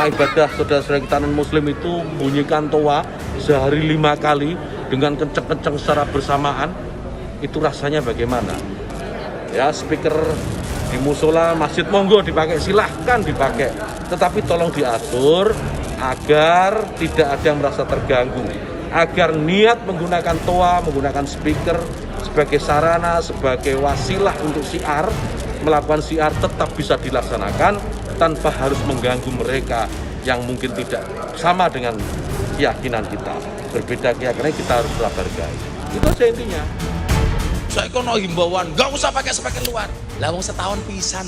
rumah ibadah saudara-saudara kita non-muslim itu bunyikan toa sehari 5 kali dengan kenceng-kenceng secara bersamaan, itu rasanya bagaimana? Ya, speaker di musola masjid monggo dipakai, silahkan dipakai, tetapi tolong diatur agar tidak ada yang merasa terganggu, agar niat menggunakan toa, menggunakan speaker sebagai sarana, sebagai wasilah untuk syiar, melakukan syiar tetap bisa dilaksanakan tanpa harus mengganggu mereka yang mungkin tidak sama dengan keyakinan kita. Berbeda keyakinan kita harus tetap hargai. Itu aja intinya. Saya kono himbauan, gak usah pakai speaker luar. Lah wong setahun pisan.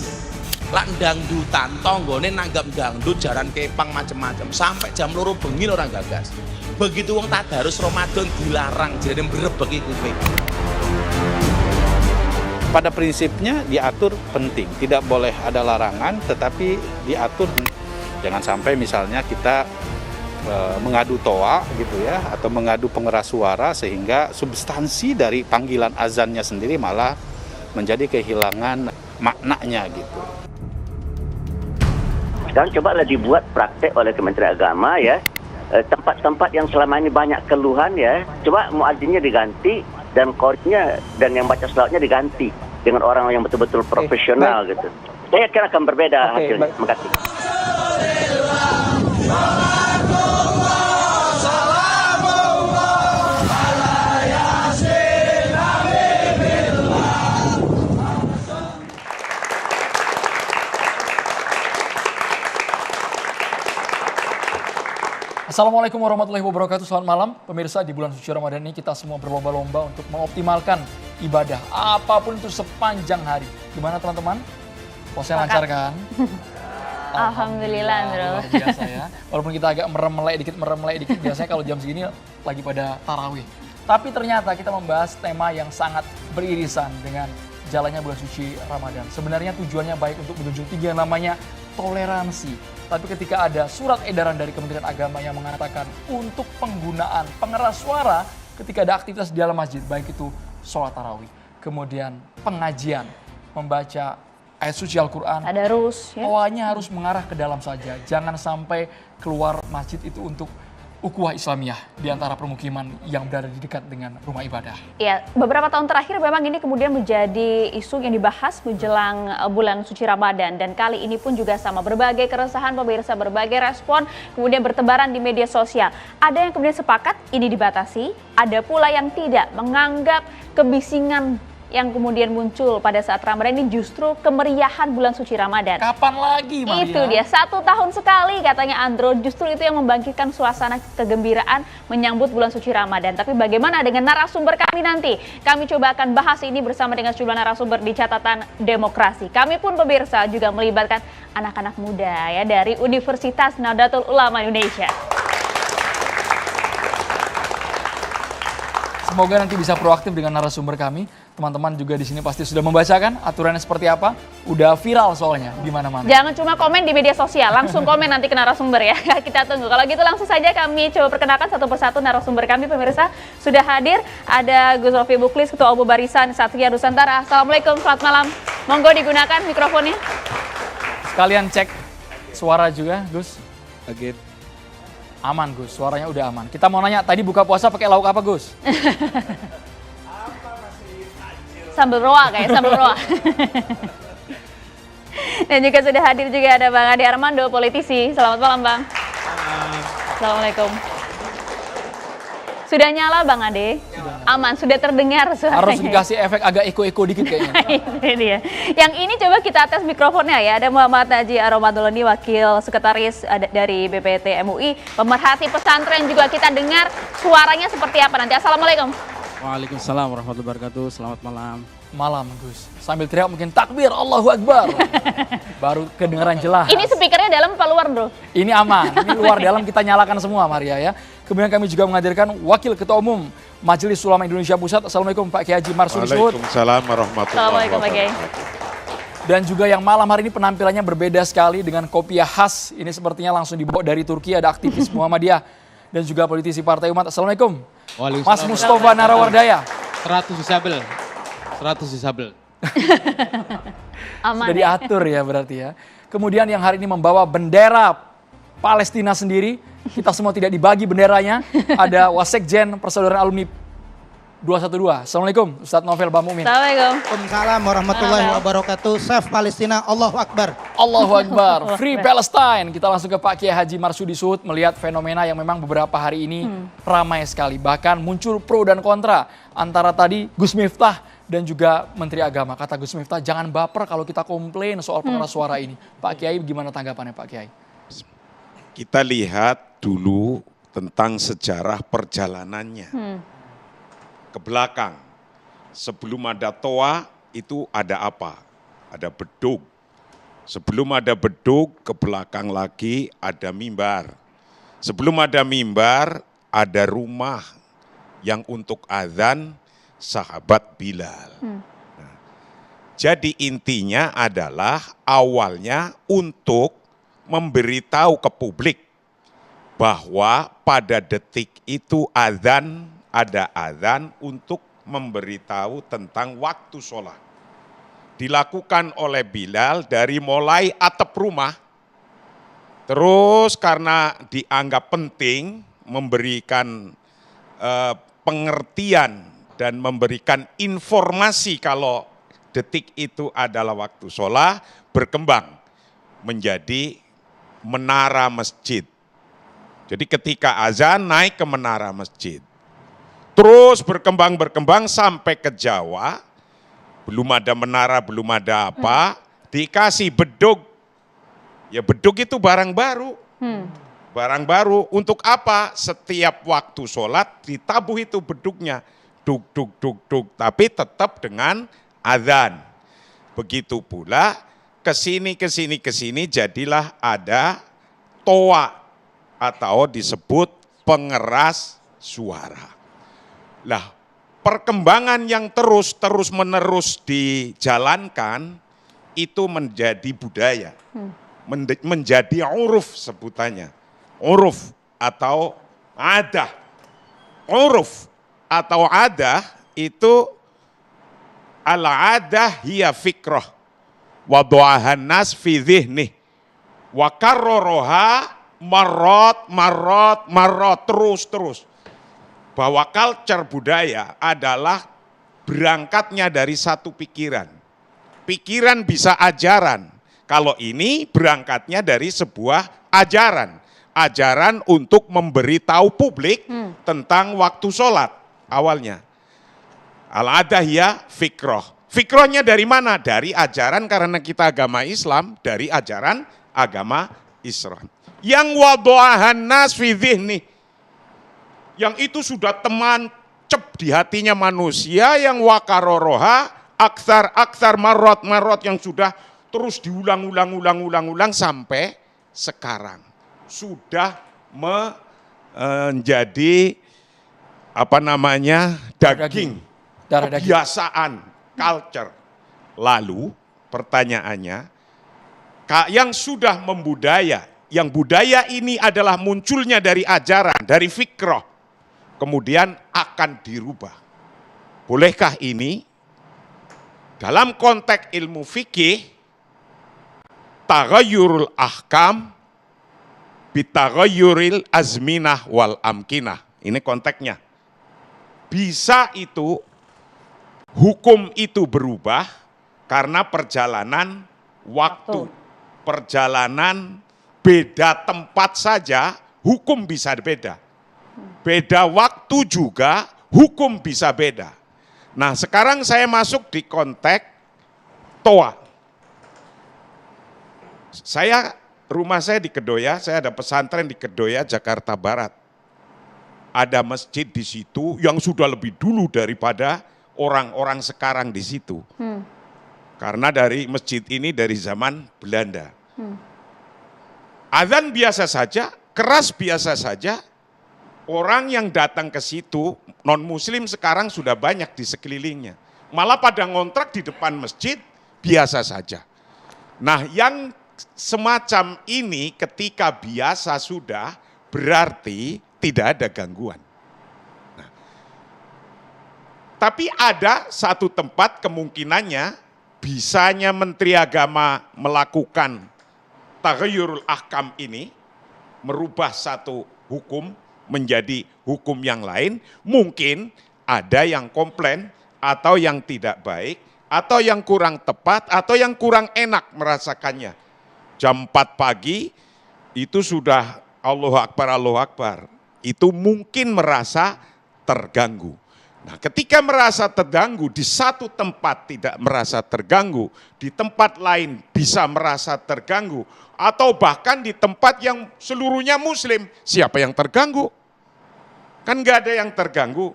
Lak dangdutan tanggane nanggap dangdut jaran kepang macem-macem sampai jam 2 bengi orang gagas. Begitu wong tadarus Ramadan dilarang jadi berebek kuwi. Pada prinsipnya diatur penting, tidak boleh ada larangan, tetapi diatur. Jangan sampai misalnya kita mengadu toa gitu ya, atau mengadu pengeras suara sehingga substansi dari panggilan azannya sendiri malah menjadi kehilangan maknanya gitu. Sekarang cobalah dibuat praktek oleh Kementerian Agama ya, tempat-tempat yang selama ini banyak keluhan ya, coba muadzinnya diganti dan qori'nya dan yang baca selawatnya diganti dengan orang yang betul-betul profesional gitu. Saya kira akan berbeda hasilnya. Terima kasih. Assalamualaikum warahmatullahi wabarakatuh, selamat malam. Pemirsa, di bulan suci Ramadan ini kita semua berlomba-lomba untuk mengoptimalkan ibadah apapun itu sepanjang hari. Gimana teman-teman? Puasanya lancar kan? Alhamdulillah, bro. Luar biasa ya. Walaupun kita agak merem-melek dikit, biasanya kalau jam segini lagi pada tarawih. Tapi ternyata kita membahas tema yang sangat beririsan dengan jalannya bulan suci Ramadan. Sebenarnya tujuannya baik untuk menjunjung tinggi yang namanya toleransi. Tapi ketika ada surat edaran dari Kementerian Agama yang mengatakan untuk penggunaan pengeras suara ketika ada aktivitas di dalam masjid, baik itu sholat tarawih, kemudian pengajian, membaca ayat suci Al-Quran, Tadarus, ya. toanya harus mengarah ke dalam saja. Jangan sampai keluar masjid itu untuk ukhuwah Islamiyah di antara permukiman yang berada di dekat dengan rumah ibadah. Ya, beberapa tahun terakhir memang ini kemudian menjadi isu yang dibahas menjelang bulan suci Ramadan, dan kali ini pun juga sama, berbagai keresahan pemirsa, berbagai respon kemudian bertebaran di media sosial. Ada yang kemudian sepakat ini dibatasi, ada pula yang tidak, menganggap kebisingan yang kemudian muncul pada saat Ramadan ini justru kemeriahan bulan suci Ramadan. Kapan lagi, Maria? Itu dia, 1 tahun sekali katanya Andro, justru itu yang membangkitkan suasana kegembiraan menyambut bulan suci Ramadan. Tapi bagaimana dengan narasumber kami nanti? Kami coba akan bahas ini bersama dengan sejumlah narasumber di catatan demokrasi. Kami pun pemirsa juga melibatkan anak-anak muda ya dari Universitas Nahdlatul Ulama Indonesia. Semoga nanti bisa proaktif dengan narasumber kami. Teman-teman juga di sini pasti sudah membacakan aturannya seperti apa. Udah viral soalnya di mana-mana. Jangan cuma komen di media sosial, langsung komen nanti ke narasumber ya. Kita tunggu. Kalau gitu langsung saja kami coba perkenalkan satu persatu narasumber kami pemirsa. Sudah hadir, ada Gus Rofi Buklis, Ketua Umum Barisan Satria Nusantara. Assalamualaikum, selamat malam. Monggo digunakan mikrofonnya. Sekalian cek suara juga, Gus. Oke. Aman, Gus. Suaranya udah aman. Kita mau nanya, tadi buka puasa pakai lauk apa, Gus? Sambal roa kayak sambal roa. Dan juga sudah hadir juga ada Bang Ade Armando, politisi. Selamat malam, Bang. Assalamualaikum. Sudah nyala, Bang Ade? Aman, sudah terdengar suaranya. Harus dikasih efek agak eko-eko dikit kayaknya. Ini dia. Yang ini coba kita tes mikrofonnya ya. Ada Muhammad Najih Aromadolani, Wakil Sekretaris dari BPT MUI. Pemerhati pesantren juga kita dengar suaranya seperti apa nanti. Assalamualaikum. Waalaikumsalam warahmatullahi wabarakatuh. Selamat malam. Malam, Gus. Sambil teriak mungkin takbir, Allahu Akbar. Baru kedengaran jelas. Ini speakernya dalam apa luar, bro? Ini aman. Ini luar dalam kita nyalakan semua, Maria ya. Kemudian kami juga menghadirkan Wakil Ketua Umum Majelis Ulama Indonesia Pusat. Assalamualaikum Pak Kiai Haji Marsudi Suhud. Waalaikumsalam warahmatullahi wabarakatuh. Dan juga yang malam hari ini penampilannya berbeda sekali dengan kopiah khas. Ini sepertinya langsung dibawa dari Turki, ada aktivis Muhammadiyah dan juga politisi Partai Umat. Assalamualaikum. Mas Mustafa Narawardaya. 100 disabel. 100 disabel. Aman. Sudah diatur ya berarti ya. Kemudian yang hari ini membawa bendera Palestina sendiri. Kita semua tidak dibagi benderanya. Ada Wasekjen Persaudaraan Alumni 212. Assalamualaikum Ustadz Novel Bamumin. Assalamualaikum. Waalaikumsalam warahmatullahi wabarakatuh. Save Palestina, Allahu Akbar. Allahu Akbar, Free Palestine. Kita langsung ke Pak Kiai Haji Marsudi Suhud melihat fenomena yang memang beberapa hari ini ramai sekali. Bahkan muncul pro dan kontra antara tadi Gus Miftah dan juga Menteri Agama. Kata Gus Miftah, jangan baper kalau kita komplain soal pengeras suara ini. Pak Kiai, gimana tanggapannya Pak Kiai? Kita lihat dulu tentang sejarah perjalanannya ke belakang. Sebelum ada toa itu ada apa? Ada bedug. Sebelum ada bedug ke belakang lagi ada mimbar. Sebelum ada mimbar ada rumah yang untuk azan sahabat Bilal. Nah, jadi intinya adalah awalnya untuk memberitahu ke publik bahwa pada detik itu azan, ada azan untuk memberitahu tentang waktu sholat. Dilakukan oleh Bilal dari mulai atap rumah, terus karena dianggap penting memberikan pengertian dan memberikan informasi kalau detik itu adalah waktu sholat, berkembang menjadi menara masjid. Jadi ketika azan naik ke menara masjid. Terus berkembang sampai ke Jawa, belum ada menara, belum ada apa, dikasih bedug. Ya bedug itu barang baru. Barang baru untuk apa? Setiap waktu sholat ditabuh itu bedugnya. Duk, duk, duk, duk. Tapi tetap dengan azan. Begitu pula kesini jadilah ada toa atau disebut pengeras suara. Lah, perkembangan yang terus menerus dijalankan itu menjadi budaya, menjadi uruf sebutannya, uruf atau adah. Uruf atau adah itu al-adah hiya fikrah wa du'ahan nas fi dhihnih wa karroroha marot terus. Bahwa culture budaya adalah berangkatnya dari satu pikiran. Pikiran bisa ajaran. Kalau ini berangkatnya dari sebuah ajaran. Ajaran untuk memberitahu publik tentang waktu sholat awalnya. Al-adahiyah fikroh. Fikrohnya dari mana? Dari ajaran karena kita agama Islam, dari ajaran agama Islam. Yang wadu'ahan nas fi dhihni. Yang itu sudah teman cep di hatinya manusia, yang wakaroroha aksar marot yang sudah terus diulang sampai sekarang sudah menjadi daging, kebiasaan, culture. Lalu pertanyaannya, yang sudah membudaya, yang budaya ini adalah munculnya dari ajaran, dari fikroh, kemudian akan dirubah. Bolehkah ini? Dalam konteks ilmu fikih, taghayyurul ahkam bitaghayyuril azminah wal amkinah. Ini konteksnya. Bisa itu, hukum itu berubah karena perjalanan waktu. Perjalanan beda tempat saja, hukum bisa beda. Beda waktu juga, hukum bisa beda. Nah, sekarang saya masuk di konteks toa. Rumah saya di Kedoya, saya ada pesantren di Kedoya, Jakarta Barat. Ada masjid di situ yang sudah lebih dulu daripada orang-orang sekarang di situ. Karena dari masjid ini dari zaman Belanda. Azan biasa saja, keras biasa saja. Orang yang datang ke situ, non-muslim sekarang sudah banyak di sekelilingnya. Malah pada ngontrak di depan masjid, biasa saja. Nah, yang semacam ini ketika biasa sudah, berarti tidak ada gangguan. Nah, tapi ada satu tempat kemungkinannya, bisanya Menteri Agama melakukan taghayyurul ahkam ini, merubah satu hukum menjadi hukum yang lain, mungkin ada yang komplain atau yang tidak baik, atau yang kurang tepat, atau yang kurang enak merasakannya. Jam 4 pagi itu sudah Allahu Akbar, itu mungkin merasa terganggu. Nah, ketika merasa terganggu, di satu tempat tidak merasa terganggu, di tempat lain bisa merasa terganggu, atau bahkan di tempat yang seluruhnya muslim, siapa yang terganggu? Kan nggak ada yang terganggu.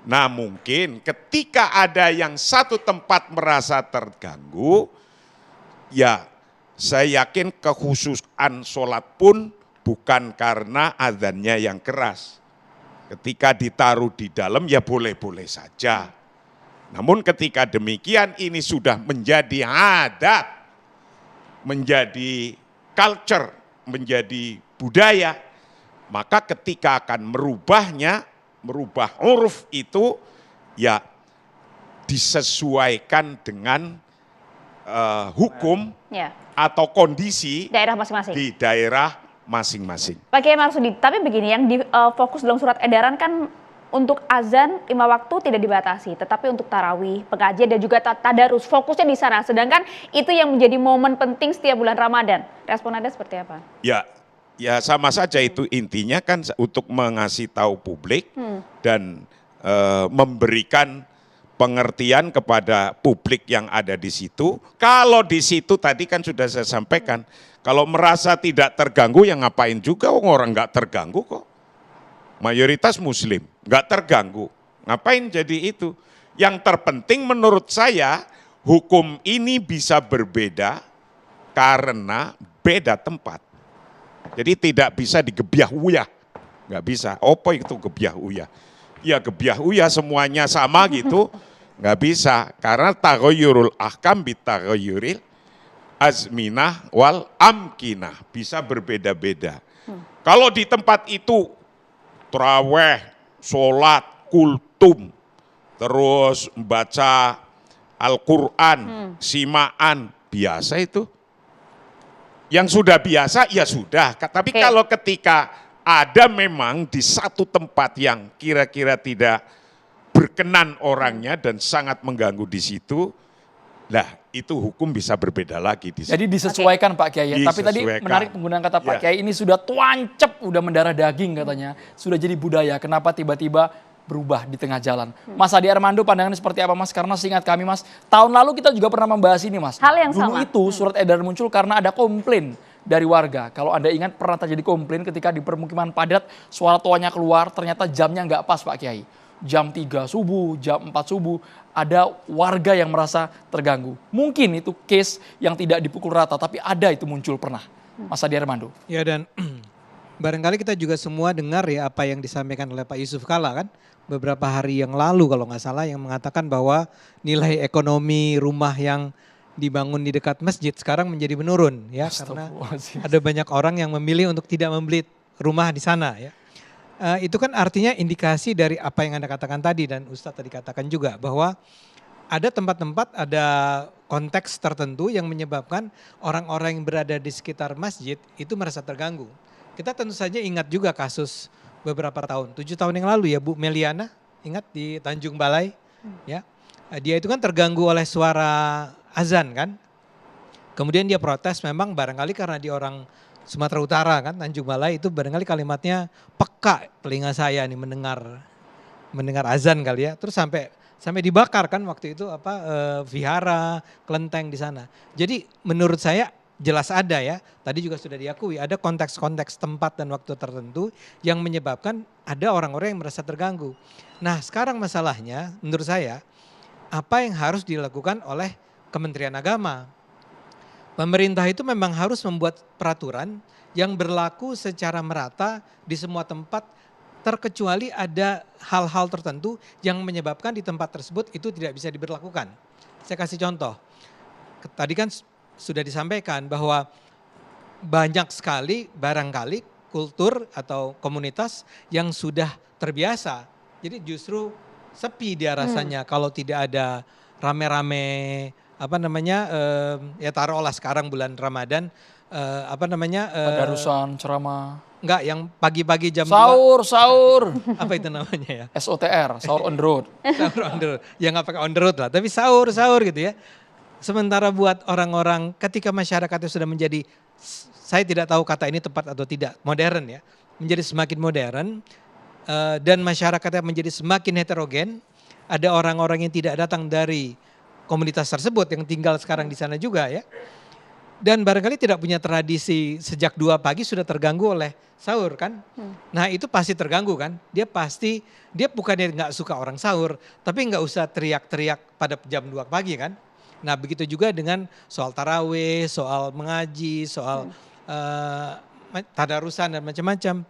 Nah, mungkin ketika ada yang satu tempat merasa terganggu, ya saya yakin kekhususan sholat pun bukan karena azannya yang keras. Ketika ditaruh di dalam ya boleh-boleh saja. Namun ketika demikian ini sudah menjadi adat, menjadi culture, menjadi budaya, maka ketika akan merubahnya, merubah uruf itu ya disesuaikan dengan hukum atau kondisi daerah masing-masing. Di daerah masing-masing. Pak Kiai Marsudi, tapi begini, yang fokus dalam surat edaran kan untuk azan 5 waktu tidak dibatasi, tetapi untuk tarawih, pengajian dan juga tadarus fokusnya di sana. Sedangkan itu yang menjadi momen penting setiap bulan Ramadan. Respon Anda seperti apa? Ya sama saja itu intinya kan untuk mengasih tahu publik dan memberikan pengertian kepada publik yang ada di situ. Kalau di situ tadi kan sudah saya sampaikan, kalau merasa tidak terganggu ya ngapain juga, orang nggak terganggu kok. Mayoritas muslim, nggak terganggu. Ngapain jadi itu? Yang terpenting menurut saya, hukum ini bisa berbeda karena beda tempat. Jadi tidak bisa digebyah-uyah. Nggak bisa. Apa itu gebyah-uyah? Ya gebyah-uyah semuanya sama gitu. Nggak bisa. Karena taghayyurul ahkam bitaghayyuril azminah wal amkinah. Bisa berbeda-beda. Kalau di tempat itu traweh, sholat, kultum, terus membaca Al-Quran, simaan, biasa itu. Yang sudah biasa, ya sudah. Tapi kalau ketika ada memang di satu tempat yang kira-kira tidak berkenan orangnya dan sangat mengganggu di situ, lah itu hukum bisa berbeda lagi di situ. Jadi disesuaikan Pak Kiai. Tapi tadi menarik penggunaan kata Pak Kiai, ini sudah tuancep, udah mendarah daging katanya. Sudah jadi budaya, kenapa tiba-tiba berubah di tengah jalan? Mas Adi Armando pandangannya seperti apa Mas? Karena seingat kami Mas, tahun lalu kita juga pernah membahas ini Mas. Hal yang Dulu sama. itu surat edaran muncul karena ada komplain dari warga. Kalau Anda ingat pernah terjadi komplain ketika di permukiman padat suara tuanya keluar, ternyata jamnya nggak pas Pak Kiai. Jam 3 subuh, jam 4 subuh, ada warga yang merasa terganggu. Mungkin itu case yang tidak dipukul rata, tapi ada itu muncul pernah. Mas Adi Armando. Ya, dan barangkali kita juga semua dengar ya apa yang disampaikan oleh Pak Yusuf Kalla kan. Beberapa hari yang lalu kalau nggak salah yang mengatakan bahwa nilai ekonomi rumah yang dibangun di dekat masjid sekarang menjadi menurun ya. Karena ada banyak orang yang memilih untuk tidak membeli rumah di sana ya. Itu kan artinya indikasi dari apa yang Anda katakan tadi dan Ustadz tadi katakan juga bahwa ada tempat-tempat, ada konteks tertentu yang menyebabkan orang-orang yang berada di sekitar masjid itu merasa terganggu. Kita tentu saja ingat juga kasus beberapa tahun, 7 tahun yang lalu ya Bu Meliana, ingat di Tanjung Balai ya. Dia itu kan terganggu oleh suara azan kan. Kemudian dia protes memang barangkali karena dia orang Sumatera Utara kan, Tanjung Balai itu barangkali kalimatnya peka telinga saya nih mendengar azan kali ya. Terus sampai dibakar kan waktu itu vihara, kelenteng di sana. Jadi menurut saya jelas ada ya, tadi juga sudah diakui ada konteks-konteks tempat dan waktu tertentu yang menyebabkan ada orang-orang yang merasa terganggu. Nah sekarang masalahnya menurut saya apa yang harus dilakukan oleh Kementerian Agama. Pemerintah itu memang harus membuat peraturan yang berlaku secara merata di semua tempat terkecuali ada hal-hal tertentu yang menyebabkan di tempat tersebut itu tidak bisa diberlakukan. Saya kasih contoh. Tadi kan sudah disampaikan bahwa banyak sekali barangkali kultur atau komunitas yang sudah terbiasa. Jadi justru sepi dia rasanya kalau tidak ada rame-rame ya taruhlah sekarang bulan Ramadan apa namanya? Tadarusan, ceramah. Enggak, yang pagi-pagi jam 2. Sahur. Apa itu namanya ya? SOTR, sahur on the road. Sahur on the road. Ya nggak pakai on the road lah, tapi sahur gitu ya. Sementara buat orang-orang ketika masyarakatnya sudah menjadi, saya tidak tahu kata ini tepat atau tidak, modern ya. Menjadi semakin modern dan masyarakatnya menjadi semakin heterogen. Ada orang-orang yang tidak datang dari komunitas tersebut yang tinggal sekarang di sana juga ya. Dan barangkali tidak punya tradisi sejak 2 pagi sudah terganggu oleh sahur kan. Nah itu pasti terganggu kan. Dia bukannya nggak suka orang sahur, tapi nggak usah teriak-teriak pada jam 2 pagi kan. Nah begitu juga dengan soal tarawih, soal mengaji, soal tadarusan dan macam-macam.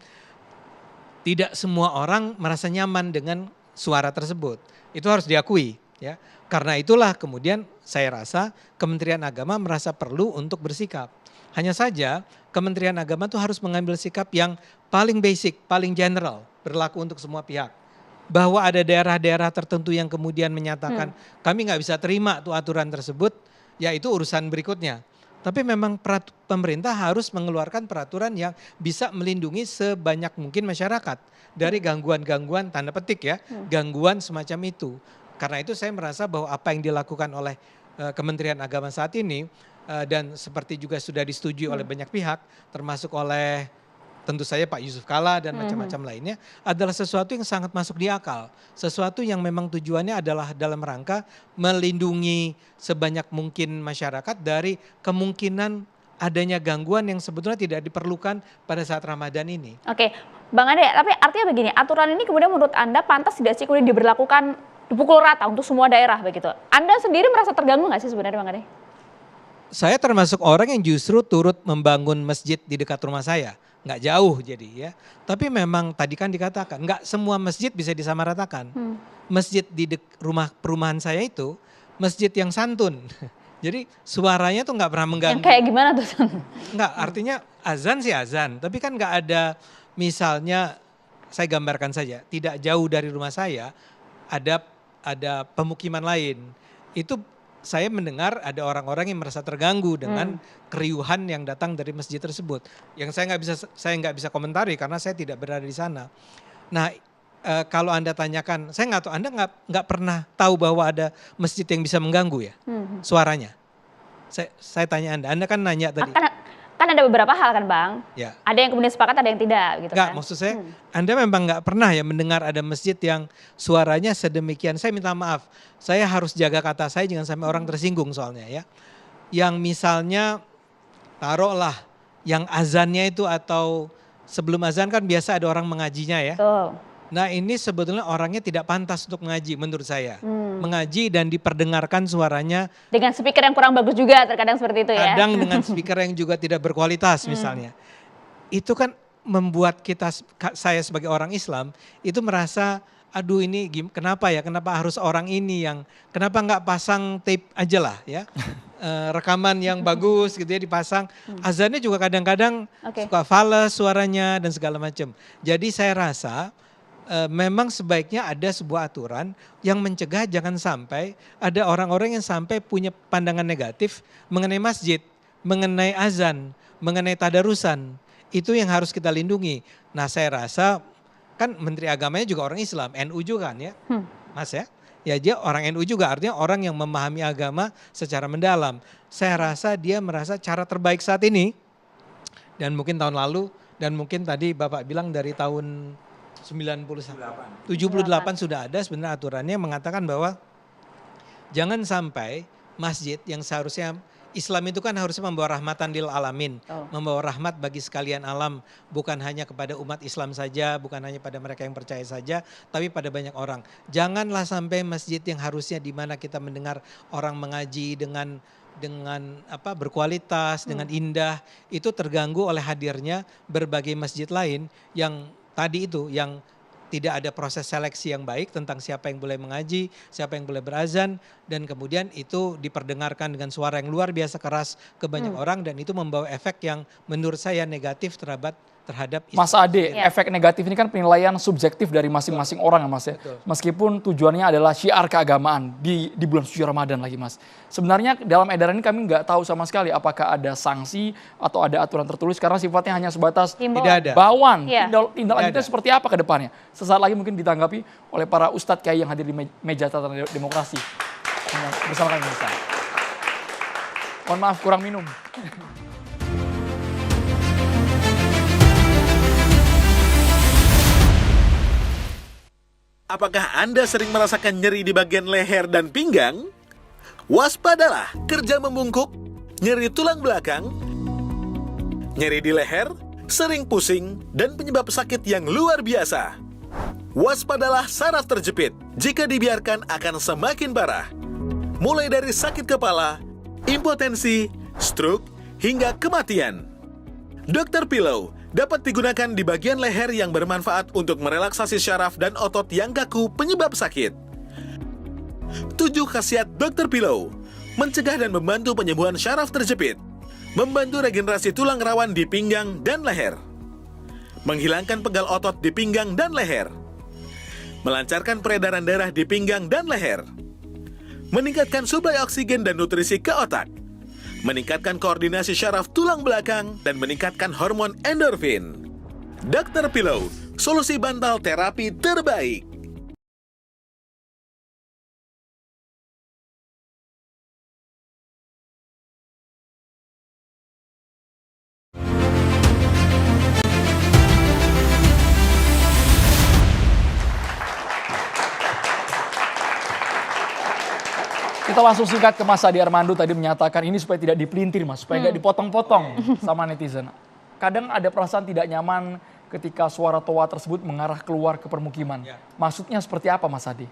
Tidak semua orang merasa nyaman dengan suara tersebut. Itu harus diakui ya. Karena itulah kemudian saya rasa Kementerian Agama merasa perlu untuk bersikap. Hanya saja Kementerian Agama itu harus mengambil sikap yang paling basic, paling general, berlaku untuk semua pihak. Bahwa ada daerah-daerah tertentu yang kemudian menyatakan kami nggak bisa terima tuh aturan tersebut, ya itu urusan berikutnya. Tapi memang pemerintah harus mengeluarkan peraturan yang bisa melindungi sebanyak mungkin masyarakat dari gangguan-gangguan tanda petik ya, gangguan semacam itu. Karena itu saya merasa bahwa apa yang dilakukan oleh Kementerian Agama saat ini dan seperti juga sudah disetujui oleh banyak pihak, termasuk oleh tentu saja Pak Yusuf Kalla dan macam-macam lainnya, adalah sesuatu yang sangat masuk di akal. Sesuatu yang memang tujuannya adalah dalam rangka melindungi sebanyak mungkin masyarakat dari kemungkinan adanya gangguan yang sebetulnya tidak diperlukan pada saat Ramadan ini. Oke, Bang Ade, tapi artinya begini, aturan ini kemudian menurut Anda pantas tidak sih kemudian diberlakukan dipukul rata untuk semua daerah begitu? Anda sendiri merasa terganggu nggak sih sebenarnya Bang Ade? Saya termasuk orang yang justru turut membangun masjid di dekat rumah saya. Nggak jauh jadi ya. Tapi memang tadi kan dikatakan nggak semua masjid bisa disamaratakan. Masjid di rumah perumahan saya itu masjid yang santun. Jadi suaranya tuh nggak pernah mengganggu. Yang kayak gimana tuh? Nggak, artinya azan sih azan. Tapi kan nggak ada, misalnya saya gambarkan saja. Tidak jauh dari rumah saya ada pemukiman lain. Itu saya mendengar ada orang-orang yang merasa terganggu dengan keriuhan yang datang dari masjid tersebut. Yang saya nggak bisa komentari karena saya tidak berada di sana. Nah, kalau Anda tanyakan, saya nggak tahu, Anda nggak pernah tahu bahwa ada masjid yang bisa mengganggu ya suaranya. Saya tanya Anda kan nanya tadi. Kan ada beberapa hal kan Bang, ya. Ada yang kemudian sepakat, ada yang tidak gitu nggak, kan. maksud saya Anda memang nggak pernah ya mendengar ada masjid yang suaranya sedemikian. Saya minta maaf, saya harus jaga kata saya jangan sampai orang tersinggung soalnya ya. Yang misalnya taruhlah yang azannya itu atau sebelum azan kan biasa ada orang mengajinya ya. Betul. Nah ini sebetulnya orangnya tidak pantas untuk mengaji menurut saya. Mengaji dan diperdengarkan suaranya. Dengan speaker yang kurang bagus juga terkadang seperti itu ya. Kadang dengan speaker yang juga tidak berkualitas misalnya. Itu kan membuat saya sebagai orang Islam itu merasa aduh ini kenapa harus orang ini yang, kenapa nggak pasang tape aja lah ya. Rekaman yang bagus gitu ya dipasang. Azannya juga kadang-kadang suka fales suaranya dan segala macam. Jadi saya rasa memang sebaiknya ada sebuah aturan yang mencegah jangan sampai ada orang-orang yang sampai punya pandangan negatif mengenai masjid, mengenai azan, mengenai tadarusan. Itu yang harus kita lindungi. Nah saya rasa kan Menteri Agamanya juga orang Islam, NU juga kan ya, Mas ya. Ya dia orang NU juga, artinya orang yang memahami agama secara mendalam. Saya rasa dia merasa cara terbaik saat ini, dan mungkin tahun lalu, dan mungkin tadi Bapak bilang dari tahun 78 sudah ada sebenarnya aturannya mengatakan bahwa jangan sampai masjid yang seharusnya Islam itu kan harusnya membawa rahmatan lil alamin, membawa rahmat bagi sekalian alam, bukan hanya kepada umat Islam saja, bukan hanya pada mereka yang percaya saja, tapi pada banyak orang. Janganlah sampai masjid yang harusnya di mana kita mendengar orang mengaji dengan berkualitas, dengan indah, itu terganggu oleh hadirnya berbagai masjid lain yang tadi itu, yang tidak ada proses seleksi yang baik tentang siapa yang boleh mengaji, siapa yang boleh berazan, dan kemudian itu diperdengarkan dengan suara yang luar biasa keras ke banyak orang, dan itu membawa efek yang menurut saya negatif terhadap Mas Islam. Ade, efek negatif ini kan penilaian subjektif dari masing-masing orang ya Mas ya. Betul. Meskipun tujuannya adalah syiar keagamaan di bulan suci Ramadan lagi Mas. Sebenarnya dalam edaran ini kami nggak tahu sama sekali apakah ada sanksi atau ada aturan tertulis karena sifatnya hanya sebatas Tidak ada. bauan. Iya. Tindak lanjutnya ada. seperti apa ke depannya? Sesaat lagi mungkin ditanggapi oleh para ustadz kiai yang hadir di meja tatanan demokrasi. Bersama kami Ustaz. Mohon maaf kurang minum. Apakah Anda sering merasakan nyeri di bagian leher dan pinggang? Waspadalah kerja membungkuk, nyeri tulang belakang, nyeri di leher, sering pusing, dan penyebab sakit yang luar biasa. Waspadalah saraf terjepit, jika dibiarkan akan semakin parah. Mulai dari sakit kepala, impotensi, stroke, hingga kematian. Dr. Pillow dapat digunakan di bagian leher yang bermanfaat untuk merelaksasi syaraf dan otot yang kaku penyebab sakit. 7 khasiat Dr. Pillow: mencegah dan membantu penyembuhan syaraf terjepit, membantu regenerasi tulang rawan di pinggang dan leher, menghilangkan pegal otot di pinggang dan leher, melancarkan peredaran darah di pinggang dan leher, meningkatkan suplai oksigen dan nutrisi ke otak, meningkatkan koordinasi syaraf tulang belakang, dan meningkatkan hormon endorfin. Dr. Pillow, solusi bantal terapi terbaik. Kita langsung singkat ke Mas Adi Armando tadi menyatakan ini supaya tidak dipelintir Mas, supaya nggak dipotong-potong sama netizen. Kadang ada perasaan tidak nyaman ketika suara toa tersebut mengarah keluar ke permukiman. Maksudnya seperti apa Mas Adi?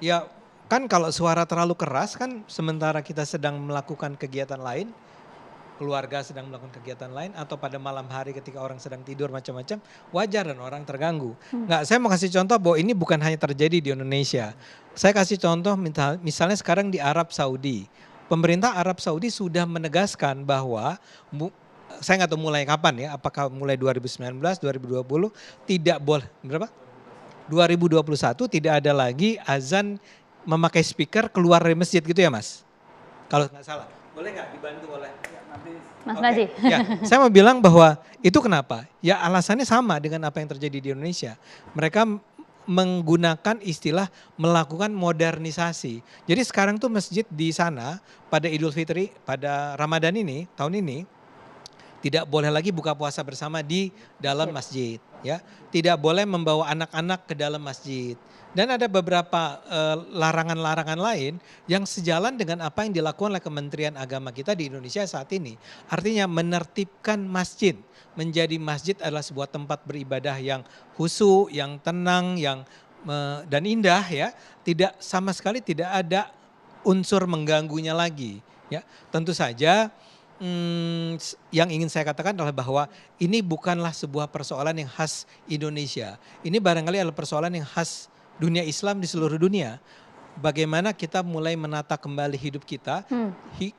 Ya kan kalau suara terlalu keras kan sementara kita sedang melakukan kegiatan lain, keluarga sedang melakukan kegiatan lain, atau pada malam hari ketika orang sedang tidur macam-macam, wajar dan orang terganggu. Nggak, saya mau kasih contoh bahwa ini bukan hanya terjadi di Indonesia. Saya kasih contoh misalnya sekarang di Arab Saudi. Pemerintah Arab Saudi sudah menegaskan bahwa saya nggak tahu mulai kapan ya, apakah mulai 2019, 2020 tidak boleh, berapa? 2021 tidak ada lagi azan memakai speaker keluar dari masjid gitu ya Mas? Kalau nggak salah. Boleh nggak dibantu oleh Mas Najih. Ya, saya mau bilang bahwa itu kenapa? Ya alasannya sama dengan apa yang terjadi di Indonesia. Mereka menggunakan istilah melakukan modernisasi. Jadi sekarang tuh masjid di sana pada Idul Fitri, pada Ramadan ini, tahun ini, tidak boleh lagi buka puasa bersama di dalam masjid. Ya, tidak boleh membawa anak-anak ke dalam masjid. Dan ada beberapa larangan-larangan lain yang sejalan dengan apa yang dilakukan oleh Kementerian Agama kita di Indonesia saat ini. Artinya menertibkan masjid. Menjadi masjid adalah sebuah tempat beribadah yang khusyuk, yang tenang, dan indah ya. Tidak sama sekali tidak ada unsur mengganggunya lagi. Ya, tentu saja yang ingin saya katakan adalah bahwa ini bukanlah sebuah persoalan yang khas Indonesia. Ini barangkali adalah persoalan yang khas dunia Islam di seluruh dunia. Bagaimana kita mulai menata kembali hidup kita,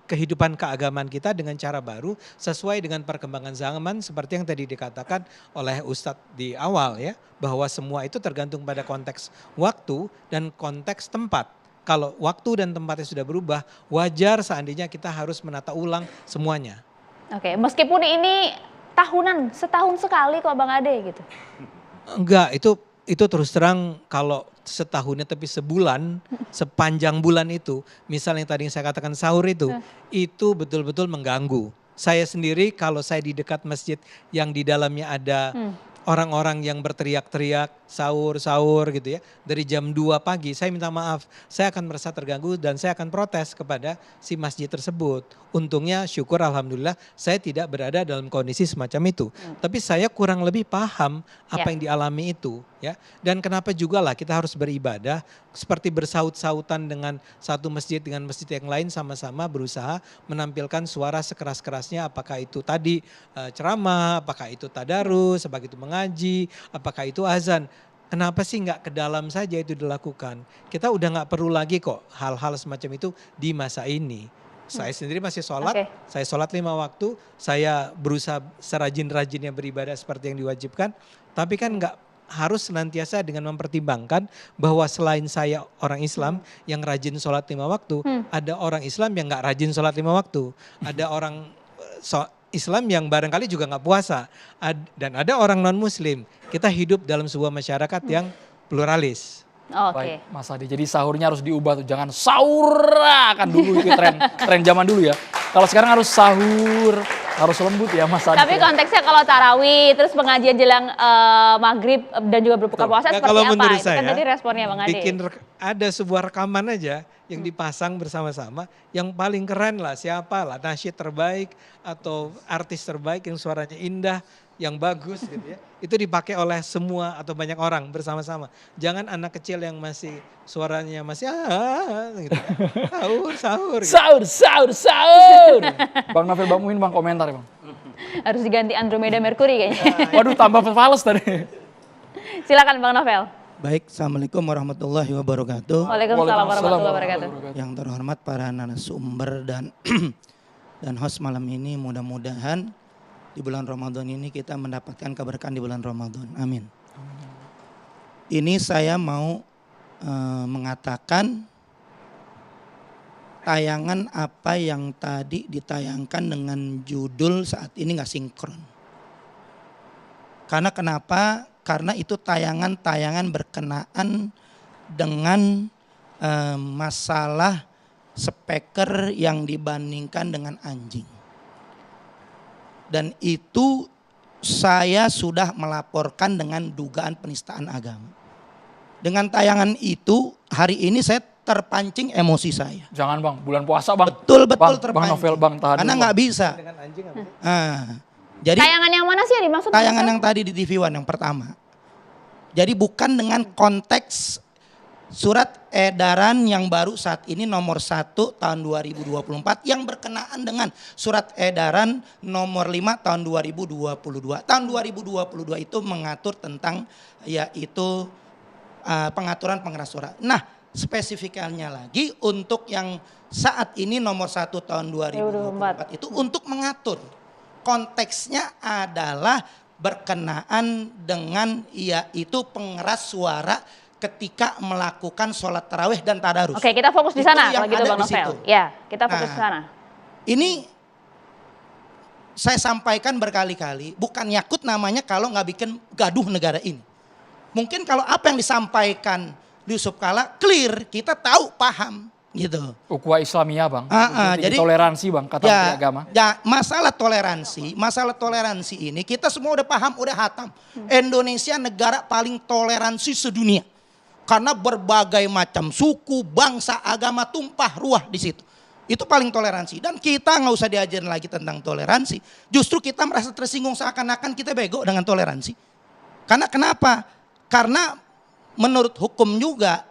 kehidupan keagamaan kita dengan cara baru sesuai dengan perkembangan zaman seperti yang tadi dikatakan oleh Ustadz di awal ya, bahwa semua itu tergantung pada konteks waktu dan konteks tempat. Kalau waktu dan tempatnya sudah berubah, wajar seandainya kita harus menata ulang semuanya. Oke, meskipun ini tahunan, setahun sekali kok Bang Ade gitu. Enggak, itu terus terang kalau setahunnya tapi sebulan, sepanjang bulan itu, misalnya yang tadi yang saya katakan sahur itu betul-betul mengganggu. Saya sendiri kalau saya di dekat masjid yang di dalamnya ada orang-orang yang berteriak-teriak sahur gitu ya, dari jam 2 pagi saya minta maaf, saya akan merasa terganggu dan saya akan protes kepada si masjid tersebut. Untungnya syukur alhamdulillah saya tidak berada dalam kondisi semacam itu. Tapi saya kurang lebih paham apa yang dialami itu ya. Dan kenapa juga lah kita harus beribadah seperti bersaut-sautan dengan satu masjid dengan masjid yang lain, sama-sama berusaha menampilkan suara sekeras-kerasnya, apakah itu tadi ceramah, apakah itu tadarus, apakah itu mengaji, apakah itu azan. Kenapa sih nggak ke dalam saja itu dilakukan? Kita udah nggak perlu lagi kok hal-hal semacam itu di masa ini. Saya sendiri masih sholat, Oke. saya sholat 5 waktu, saya berusaha serajin-rajinnya beribadah seperti yang diwajibkan. Tapi kan nggak harus senantiasa dengan mempertimbangkan bahwa selain saya orang Islam yang rajin sholat 5 waktu, ada orang Islam yang nggak rajin sholat 5 waktu. Ada orang Islam yang barangkali juga nggak puasa. Dan ada orang non-muslim. Kita hidup dalam sebuah masyarakat yang pluralis. Oke. Baik, Mas Adi. Jadi sahurnya harus diubah tuh, jangan sahur kan dulu itu tren zaman dulu ya. Kalau sekarang harus sahur, harus lembut ya Mas Adi. Tapi konteksnya kalau tarawih, terus pengajian jelang maghrib dan juga berbuka puasa Ya, seperti kalau apa? menurut Itu kan saya, tadi responnya Bang Ade. ada sebuah rekaman aja yang dipasang bersama-sama, yang paling keren lah siapa lah, nasyid terbaik atau artis terbaik yang suaranya indah, yang bagus gitu ya. Itu dipakai oleh semua atau banyak orang bersama-sama. Jangan anak kecil yang masih suaranya masih gitu. Sahur. Gitu. Sahur. Bang Novel, Bang Muin, Bang komentar Bang. Harus diganti Andromeda Mercury kayaknya. Waduh, tambah fals tadi. Silakan Bang Novel. Baik, Assalamualaikum warahmatullahi wabarakatuh. Waalaikumsalam warahmatullahi wabarakatuh. Yang terhormat para narasumber dan host malam ini, mudah-mudahan di bulan Ramadan ini kita mendapatkan keberkahan di bulan Ramadan. Amin. Ini saya mau mengatakan tayangan apa yang tadi ditayangkan dengan judul saat ini nggak sinkron. Karena kenapa? Karena itu tayangan-tayangan berkenaan dengan masalah speaker yang dibandingkan dengan anjing. Dan itu saya sudah melaporkan dengan dugaan penistaan agama. Dengan tayangan itu hari ini saya terpancing emosi saya. Jangan Bang, bulan puasa Bang. Betul Bang, terpancing. Bang Novel, Bang tahan Karena dulu, nggak bisa. Jadi Tayangan yang mana sih yang dimaksud? tayangan yang tadi di TV One yang pertama. Jadi bukan dengan konteks surat edaran yang baru saat ini nomor 1 tahun 2024 yang berkenaan dengan surat edaran nomor 5 tahun 2022. Tahun 2022 itu mengatur tentang yaitu pengaturan pengeras suara. Nah, spesifikannya lagi untuk yang saat ini nomor 1 tahun 2024 itu untuk mengatur. Konteksnya adalah berkenaan dengan yaitu pengeras suara ketika melakukan sholat tarawih dan tadarus. Oke, kita fokus di sana kalau gitu Bang di Novel. situ. Ya, kita fokus di sana. Ini saya sampaikan berkali-kali, bukan yakut namanya kalau nggak bikin gaduh negara ini. Mungkin kalau apa yang disampaikan Yusuf Kala clear, kita tahu, paham gitu. Ukhuwah Islamiyah Bang. Jadi toleransi Bang, kata Menteri Agama. Ya, masalah toleransi ini kita semua udah paham, udah hatam. Indonesia negara paling toleransi sedunia. Karena berbagai macam suku, bangsa, agama tumpah ruah di situ. Itu paling toleransi. Dan kita nggak usah diajarin lagi tentang toleransi. Justru kita merasa tersinggung seakan-akan kita bego dengan toleransi. Karena kenapa? Karena menurut hukum juga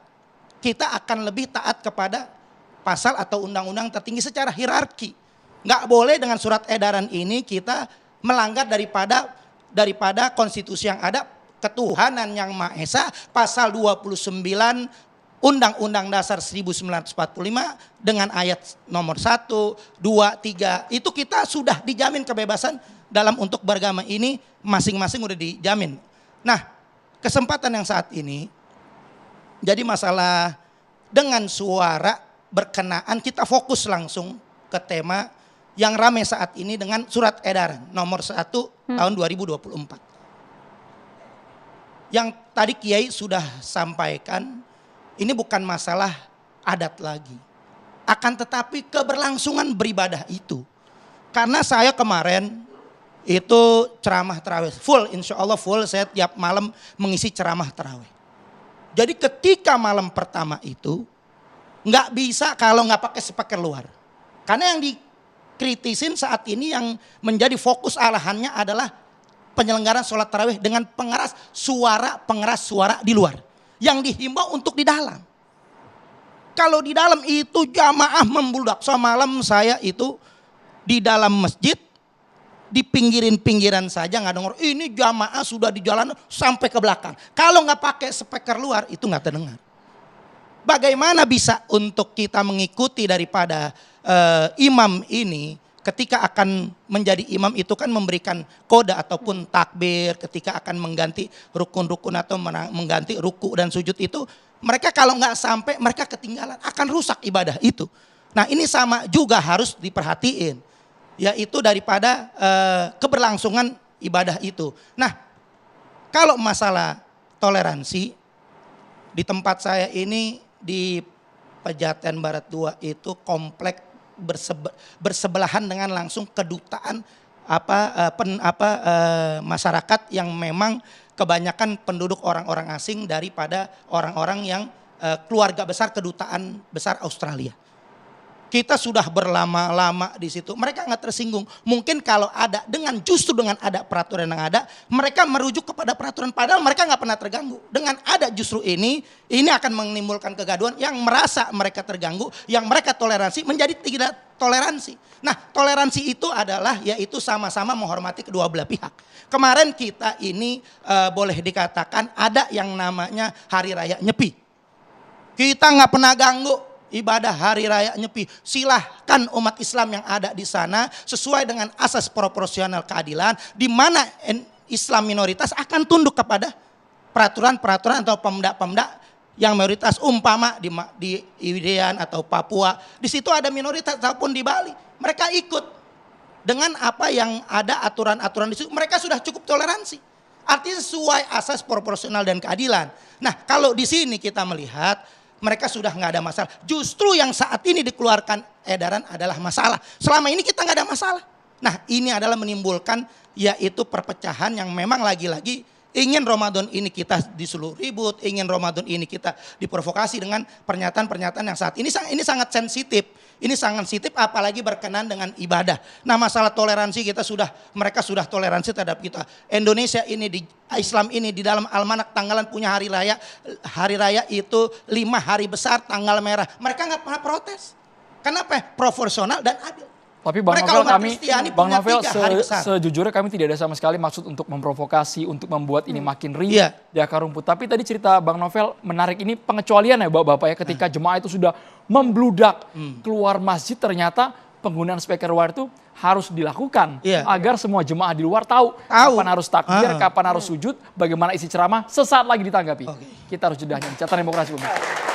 kita akan lebih taat kepada pasal atau undang-undang tertinggi secara hierarki. Nggak boleh dengan surat edaran ini kita melanggar daripada konstitusi yang ada, ketuhanan yang Maha Esa, pasal 29 Undang-Undang Dasar 1945 dengan ayat nomor 1, 2, 3. Itu kita sudah dijamin kebebasan dalam untuk beragama ini masing-masing udah dijamin. Nah, kesempatan yang saat ini jadi masalah dengan suara berkenaan, kita fokus langsung ke tema yang ramai saat ini dengan surat edaran nomor 1 tahun 2024. Yang tadi Kiai sudah sampaikan, ini bukan masalah adat lagi. Akan tetapi keberlangsungan beribadah itu. Karena saya kemarin itu ceramah tarawih full, insya Allah full, saya tiap malam mengisi ceramah tarawih. Jadi ketika malam pertama itu nggak bisa kalau nggak pakai speaker luar. Karena yang dikritisin saat ini yang menjadi fokus alahannya adalah penyelenggaraan sholat tarawih dengan pengeras suara di luar. Yang dihimbau untuk di dalam. Kalau di dalam itu jamaah membludak. Semalam saya itu di dalam masjid, di pinggiran saja nggak dengar. Ini jamaah sudah di jalan sampai ke belakang. Kalau nggak pakai speaker luar itu nggak terdengar. Bagaimana bisa untuk kita mengikuti daripada imam ini ketika akan menjadi imam itu kan memberikan kode ataupun takbir ketika akan mengganti rukun-rukun atau mengganti ruku dan sujud itu, mereka kalau nggak sampai mereka ketinggalan, akan rusak ibadah itu. Nah ini sama juga harus diperhatiin, yaitu daripada keberlangsungan ibadah itu. Nah kalau masalah toleransi, di tempat saya ini di Pejaten Barat 2 itu komplek bersebelahan dengan langsung kedutaan masyarakat yang memang kebanyakan penduduk orang-orang asing daripada orang-orang yang keluarga besar kedutaan besar Australia. Kita sudah berlama-lama di situ. Mereka nggak tersinggung. Mungkin kalau ada justru dengan ada peraturan yang ada, mereka merujuk kepada peraturan. Padahal mereka nggak pernah terganggu. Dengan ada justru ini akan menimbulkan kegaduhan yang merasa mereka terganggu, yang mereka toleransi menjadi tidak toleransi. Nah, toleransi itu adalah yaitu sama-sama menghormati kedua belah pihak. Kemarin kita ini boleh dikatakan ada yang namanya Hari Raya Nyepi. Kita nggak pernah ganggu ibadah Hari Raya Nyepi. Silahkan umat Islam yang ada di sana sesuai dengan asas proporsional keadilan, di mana Islam minoritas akan tunduk kepada peraturan-peraturan atau pemda-pemda yang mayoritas, umpama di Irian atau Papua. Di situ ada minoritas ataupun di Bali. Mereka ikut dengan apa yang ada aturan-aturan di situ. Mereka sudah cukup toleransi. Artinya sesuai asas proporsional dan keadilan. Nah kalau di sini kita melihat mereka sudah nggak ada masalah. Justru yang saat ini dikeluarkan edaran adalah masalah. Selama ini kita nggak ada masalah. Nah ini adalah menimbulkan yaitu perpecahan yang memang lagi-lagi ingin Ramadan ini kita disuruh ribut, ingin Ramadan ini kita diprovokasi dengan pernyataan-pernyataan yang saat ini sangat sensitif. Ini sangat sensitif apalagi berkenan dengan ibadah. Nah masalah toleransi mereka sudah toleransi terhadap kita. Indonesia ini Islam ini di dalam almanak tanggalan punya hari raya itu 5 hari besar tanggal merah. Mereka nggak pernah protes. Kenapa? Proporsional dan adil. Tapi Bang Mereka Novel, Bang Novel sejujurnya kami tidak ada sama sekali maksud untuk memprovokasi, untuk membuat ini makin riuh di akar rumput. Tapi tadi cerita Bang Novel menarik, ini pengecualian ya Bapak ya, ketika jemaah itu sudah membludak keluar masjid, ternyata penggunaan speaker wire itu harus dilakukan agar semua jemaah di luar tahu kapan harus takbir, kapan harus sujud, bagaimana isi ceramah, sesaat lagi ditanggapi. Kita harus jeda. Catatan Demokrasi pemirsa.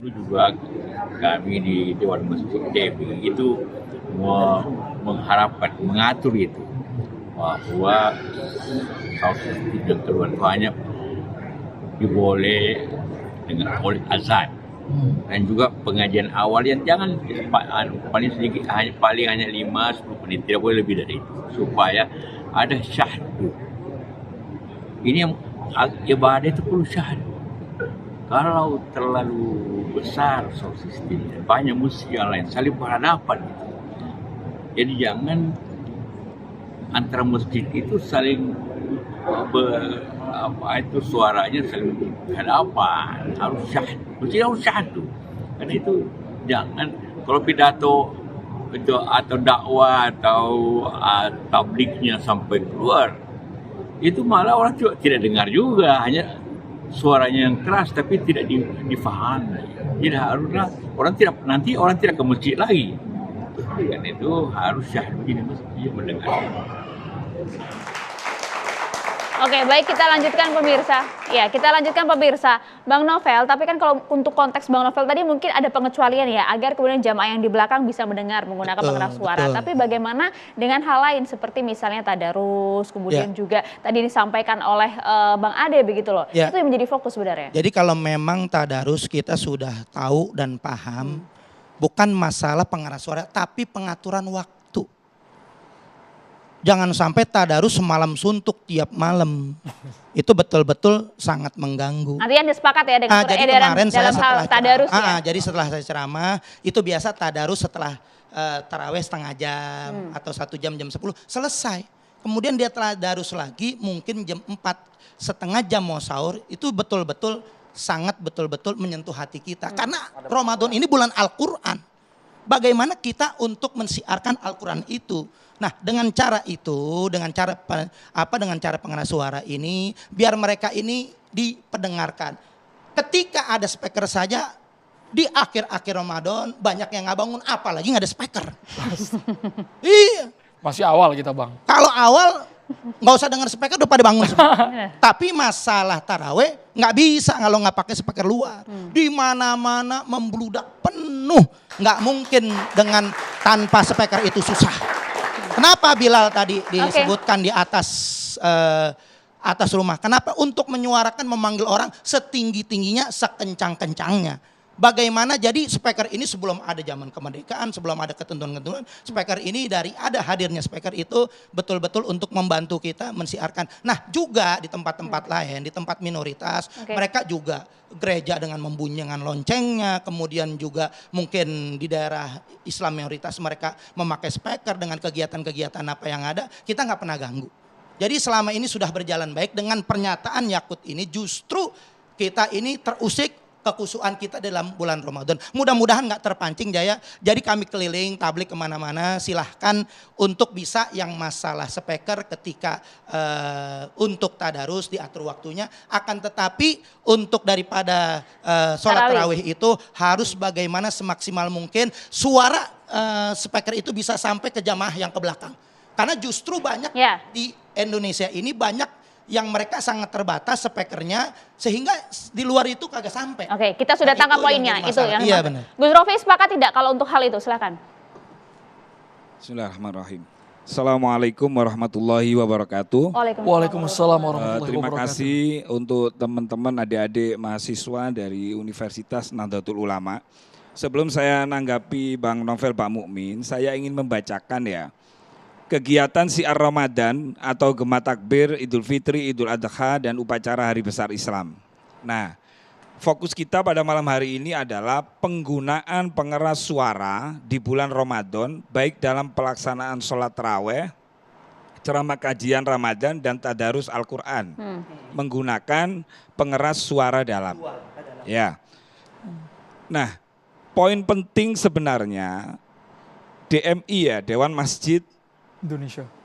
Juga kami di Dewan Masjid DMI itu mengharapkan, mengatur itu bahwa saus dan keluhan banyak diboleh dengan oleh azan dan juga pengajian awal yang jangan paling sedikit, paling hanya 5-10 menit, tidak boleh lebih dari itu, supaya ada syahdu. Ini yang ibadah itu perlu syahdu. Kalau terlalu besar sound system, banyak musik yang lain saling berhadapan gitu. Jadi jangan antara masjid itu saling suaranya saling berhadapan, harus syahdu. Masjid harus syahdu. Karena itu jangan kalau pidato itu atau dakwah atau tabliknya sampai keluar itu malah orang juga tidak dengar juga, hanya suaranya yang keras tapi tidak difahami. Tidak haruslah nanti orang tidak ke masjid lagi. Karena itu harus syahdu di masjid mendengar. Oke, baik, kita lanjutkan pemirsa. Ya, kita lanjutkan pemirsa. Bang Novel, tapi kan kalau untuk konteks Bang Novel tadi mungkin ada pengecualian ya, agar kemudian jamaah yang di belakang bisa mendengar menggunakan pengeras suara. Betul. Tapi bagaimana dengan hal lain seperti misalnya tadarus, kemudian juga tadi disampaikan oleh Bang Ade begitu loh. Ya. Itu yang menjadi fokus sebenarnya. Jadi kalau memang tadarus kita sudah tahu dan paham, bukan masalah pengeras suara, tapi pengaturan waktu. Jangan sampai tadarus semalam suntuk tiap malam. Itu betul-betul sangat mengganggu. Artinya Anda sepakat ya dengan Jadi peredaran kemarin saya dalam hal setelah tadarus ya? Jadi setelah saya ceramah, itu biasa tadarus setelah taraweh setengah jam atau 1 jam, jam 10 selesai. Kemudian dia tadarus lagi mungkin jam 4, setengah jam mau sahur, itu betul-betul sangat betul-betul menyentuh hati kita. Karena Ramadan ini bulan Al-Quran. Bagaimana kita untuk mensiarkan Al-Quran itu? Nah, dengan cara itu, dengan cara pengeras suara ini, biar mereka ini dipendengarkan. Ketika ada speaker saja, di akhir-akhir Ramadan banyak yang nggak bangun, apalagi nggak ada speaker. Iya. Masih awal kita Bang. Kalau awal nggak usah dengar speaker udah pada bangun semua. Tapi masalah taraweh nggak bisa kalau nggak pakai speaker luar. Di mana-mana membludak penuh, nggak mungkin dengan tanpa speaker itu susah. Kenapa Bilal tadi disebutkan di atas rumah? Kenapa? Untuk menyuarakan, memanggil orang setinggi-tingginya, sekencang-kencangnya. Bagaimana jadi speaker ini sebelum ada zaman kemerdekaan, sebelum ada ketentuan-ketentuan, speaker ini dari ada hadirnya speaker itu betul-betul untuk membantu kita mensiarkan. Nah juga di tempat-tempat lain, di tempat minoritas, mereka juga gereja dengan membunyikan loncengnya, kemudian juga mungkin di daerah Islam mayoritas mereka memakai speaker dengan kegiatan-kegiatan apa yang ada, kita nggak pernah ganggu. Jadi selama ini sudah berjalan baik. Dengan pernyataan Yakut ini justru kita ini terusik kekusuhan kita dalam bulan Ramadan. Mudah-mudahan nggak terpancing Jaya. Jadi kami keliling tablik kemana-mana. Silahkan untuk bisa yang masalah speaker ketika untuk tadarus diatur waktunya. Akan tetapi untuk daripada sholat tarawih itu harus bagaimana semaksimal mungkin suara speaker itu bisa sampai ke jamaah yang ke belakang. Karena justru banyak di Indonesia ini banyak yang mereka sangat terbatas speakernya sehingga di luar itu kagak sampai. Oke, kita sudah tangkap poinnya itu yang. Iya benar. Gus Rofi sepakat tidak kalau untuk hal itu? Silakan. Bismillahirrahmanirrahim. Assalamualaikum warahmatullahi wabarakatuh. Waalaikumsalam warahmatullahi wabarakatuh. Terima kasih untuk teman-teman adik-adik mahasiswa dari Universitas Nahdlatul Ulama. Sebelum saya nanggapi Bang Novel Pak Mukmin, saya ingin membacakan ya. Kegiatan Syiar Ramadan atau Gema Takbir, Idul Fitri, Idul Adha, dan upacara Hari Besar Islam. Nah, fokus kita pada malam hari ini adalah penggunaan pengeras suara di bulan Ramadan, baik dalam pelaksanaan sholat taraweh, ceramah kajian Ramadan, dan tadarus Al-Quran. Menggunakan pengeras suara dalam. Ya. Nah, poin penting sebenarnya DMI ya, Dewan Masjid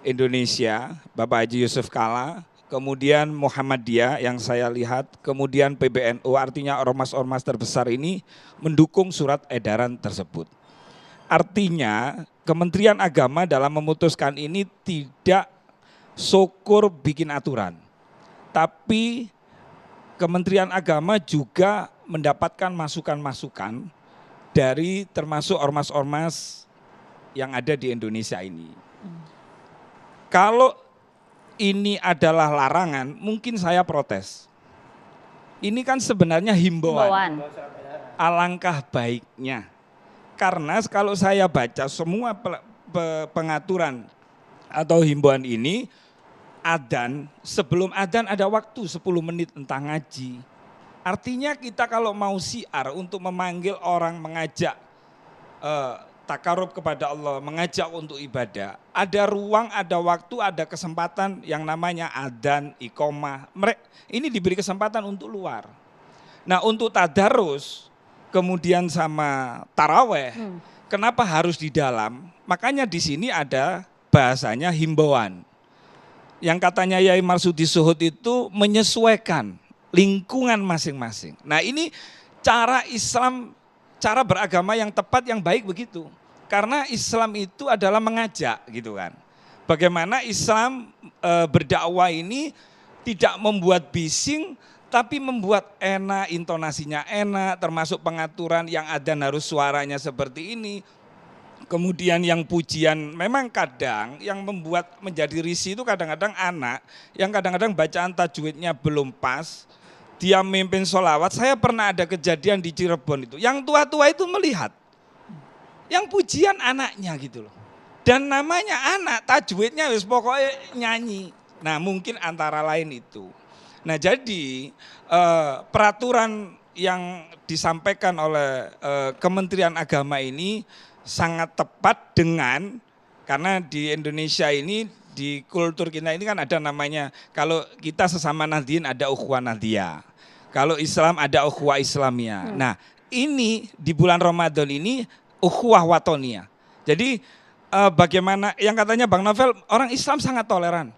Indonesia, Bapak Haji Yusuf Kalla, kemudian Muhammadiyah yang saya lihat, kemudian PBNU, artinya ormas-ormas terbesar ini mendukung surat edaran tersebut. Artinya Kementerian Agama dalam memutuskan ini tidak syukur bikin aturan, tapi Kementerian Agama juga mendapatkan masukan-masukan dari termasuk ormas-ormas yang ada di Indonesia ini. Kalau ini adalah larangan, mungkin saya protes. Ini kan sebenarnya himbauan. Alangkah baiknya. Karena kalau saya baca semua pengaturan atau himbauan ini, adzan, sebelum adzan ada waktu 10 menit tentang ngaji. Artinya kita kalau mau syiar untuk memanggil orang, mengajak takarub kepada Allah, mengajak untuk ibadah. Ada ruang, ada waktu, ada kesempatan yang namanya adzan, iqomah. Ini diberi kesempatan untuk luar. Nah untuk tadarus, kemudian sama taraweh, kenapa harus di dalam? Makanya di sini ada bahasanya himbauan. yang katanya Yai Marsudi Suhud itu menyesuaikan lingkungan masing-masing. Nah ini cara Islam, cara beragama yang tepat, yang baik begitu. Karena Islam itu adalah mengajak gitu kan. Bagaimana Islam berdakwah ini tidak membuat bising, tapi membuat enak, intonasinya enak, termasuk pengaturan yang adzan harus suaranya seperti ini. Kemudian yang pujian, memang kadang yang membuat menjadi risih itu kadang-kadang anak, yang kadang-kadang bacaan tajwidnya belum pas, dia mimpin sholawat. Saya pernah ada kejadian di Cirebon itu, yang tua-tua itu melihat, yang pujian anaknya gitu loh. Dan namanya anak, tajwidnya wis pokoknya nyanyi. Nah mungkin antara lain itu. Nah jadi peraturan yang disampaikan oleh Kementerian Agama ini sangat tepat dengan, karena di Indonesia ini, di kultur kita ini kan ada namanya, kalau kita sesama Nahdien ada ukhuwah Nahdiyah, kalau Islam ada ukhuwah Islamiyah. Nah ini di bulan Ramadan ini ukhuwah Watoniyah. Jadi bagaimana yang katanya Bang Novel, orang Islam sangat toleran.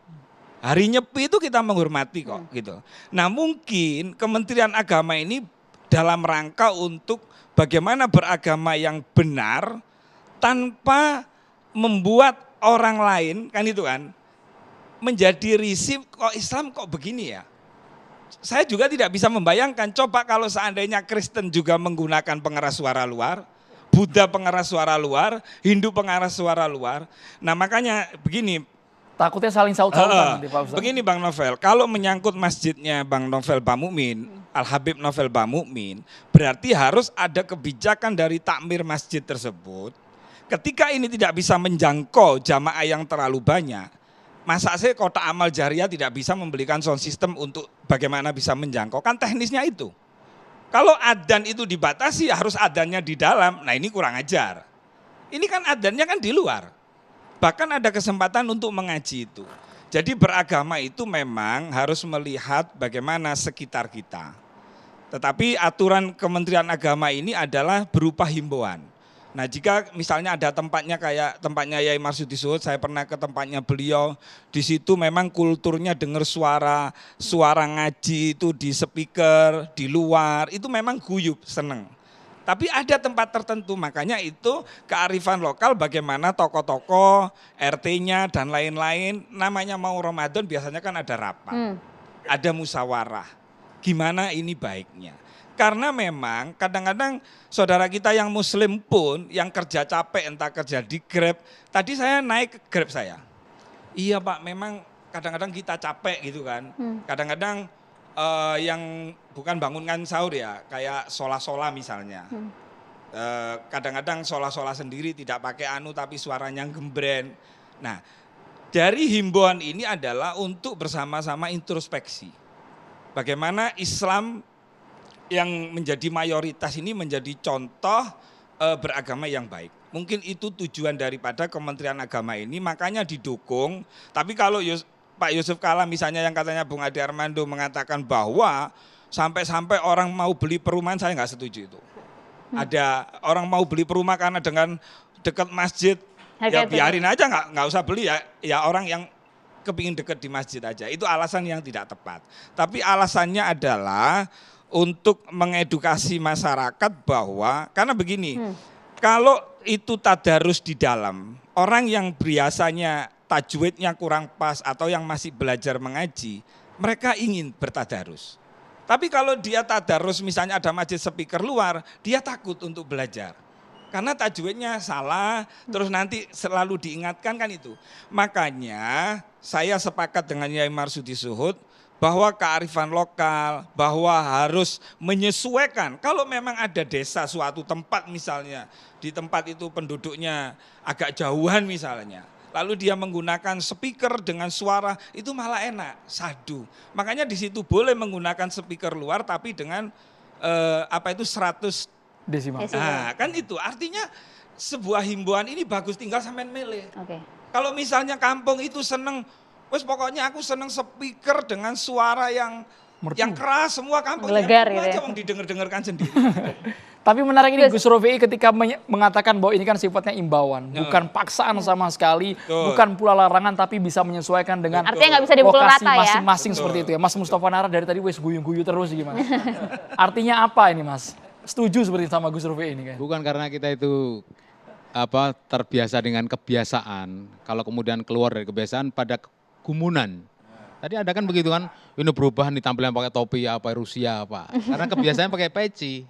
Hari Nyepi itu kita menghormati kok gitu. Nah mungkin Kementerian Agama ini dalam rangka untuk bagaimana beragama yang benar tanpa membuat orang lain kan itu kan menjadi risih, kok Islam kok begini ya. Saya juga tidak bisa membayangkan, coba kalau seandainya Kristen juga menggunakan pengeras suara luar, Buddha pengeras suara luar, Hindu pengeras suara luar. Nah makanya begini, takutnya saling saut-sautan nanti Pak Ustaz. Begini Bang Novel, kalau menyangkut masjidnya Bang Novel Bamukmin, Al Habib Novel Bamukmin, berarti harus ada kebijakan dari takmir masjid tersebut. Ketika ini tidak bisa menjangkau jamaah yang terlalu banyak, masa sih Kotak Amal Jariah tidak bisa membelikan sound system untuk bagaimana bisa menjangkau? Kan teknisnya itu. Kalau adzan itu dibatasi, harus adzannya di dalam, nah ini kurang ajar. Ini kan adzannya kan di luar. Bahkan ada kesempatan untuk mengaji itu. Jadi beragama itu memang harus melihat bagaimana sekitar kita. Tetapi aturan Kementerian Agama ini adalah berupa himbauan. Nah jika misalnya ada tempatnya kayak tempatnya Yai Marsudi Suhud, saya pernah ke tempatnya beliau, di situ memang kulturnya dengar suara ngaji itu di speaker, di luar, itu memang guyup, seneng. Tapi ada tempat tertentu, makanya itu kearifan lokal bagaimana tokoh-tokoh, RT-nya dan lain-lain, namanya mau Ramadan biasanya kan ada rapat, ada musyawarah, gimana ini baiknya. Karena memang kadang-kadang saudara kita yang muslim pun yang kerja capek, entah kerja di Grab, tadi saya naik ke Grab saya. Iya Pak, memang kadang-kadang kita capek gitu kan, kadang-kadang yang bukan bangunkan sahur ya, kayak sola-sola misalnya. Kadang-kadang sola-sola sendiri tidak pakai anu tapi suaranya gembren. Nah dari himbauan ini adalah untuk bersama-sama introspeksi. Bagaimana Islam yang menjadi mayoritas ini menjadi contoh beragama yang baik. Mungkin itu tujuan daripada Kementerian Agama ini, makanya didukung. Tapi kalau Pak Yusuf Kalla misalnya yang katanya Bung Ade Armando mengatakan bahwa sampai-sampai orang mau beli perumahan, saya nggak setuju itu. Ada orang mau beli perumahan karena dengan dekat masjid, ya biarin aja nggak usah beli ya orang yang kepingin dekat di masjid aja. Itu alasan yang tidak tepat. Tapi alasannya adalah untuk mengedukasi masyarakat bahwa, karena begini, kalau itu tadarus di dalam, orang yang biasanya tajwidnya kurang pas atau yang masih belajar mengaji, mereka ingin bertadarus. Tapi kalau dia tadarus misalnya ada masjid speaker luar, dia takut untuk belajar. Karena tajwidnya salah, terus nanti selalu diingatkan kan itu. Makanya saya sepakat dengan Yai Marsudi Suhud, bahwa kearifan lokal, bahwa harus menyesuaikan. Kalau memang ada desa suatu tempat misalnya, di tempat itu penduduknya agak jauhan misalnya, lalu dia menggunakan speaker dengan suara, itu malah enak, sadu. Makanya di situ boleh menggunakan speaker luar tapi dengan 100 desimal. Nah, kan itu artinya sebuah himbauan ini bagus, tinggal sampean milih. Kalau misalnya kampung itu seneng, wes pokoknya aku seneng speaker dengan suara yang Yang keras semua kampung. Gelegar Ya, gitu ya. aja wong didengar-dengarkan sendiri. Tapi menarik ini Gus Rofi ketika mengatakan bahwa ini kan sifatnya imbauan, bukan paksaan sama sekali, bukan pula larangan, tapi bisa menyesuaikan dengan Artinya nggak bisa dipukul lokasi rata ya. masing-masing seperti itu ya. Mas Mustafa Nara dari tadi wes guyu-guyu terus gimana? Artinya apa ini Mas? Setuju seperti sama Gus Rofi ini kan? Bukan karena kita itu terbiasa dengan kebiasaan, kalau kemudian keluar dari kebiasaan pada gumunan. Tadi ada kan begitu kan, ini berubah nih tampilan pakai topi apa Rusia apa. Karena kebiasaannya pakai peci.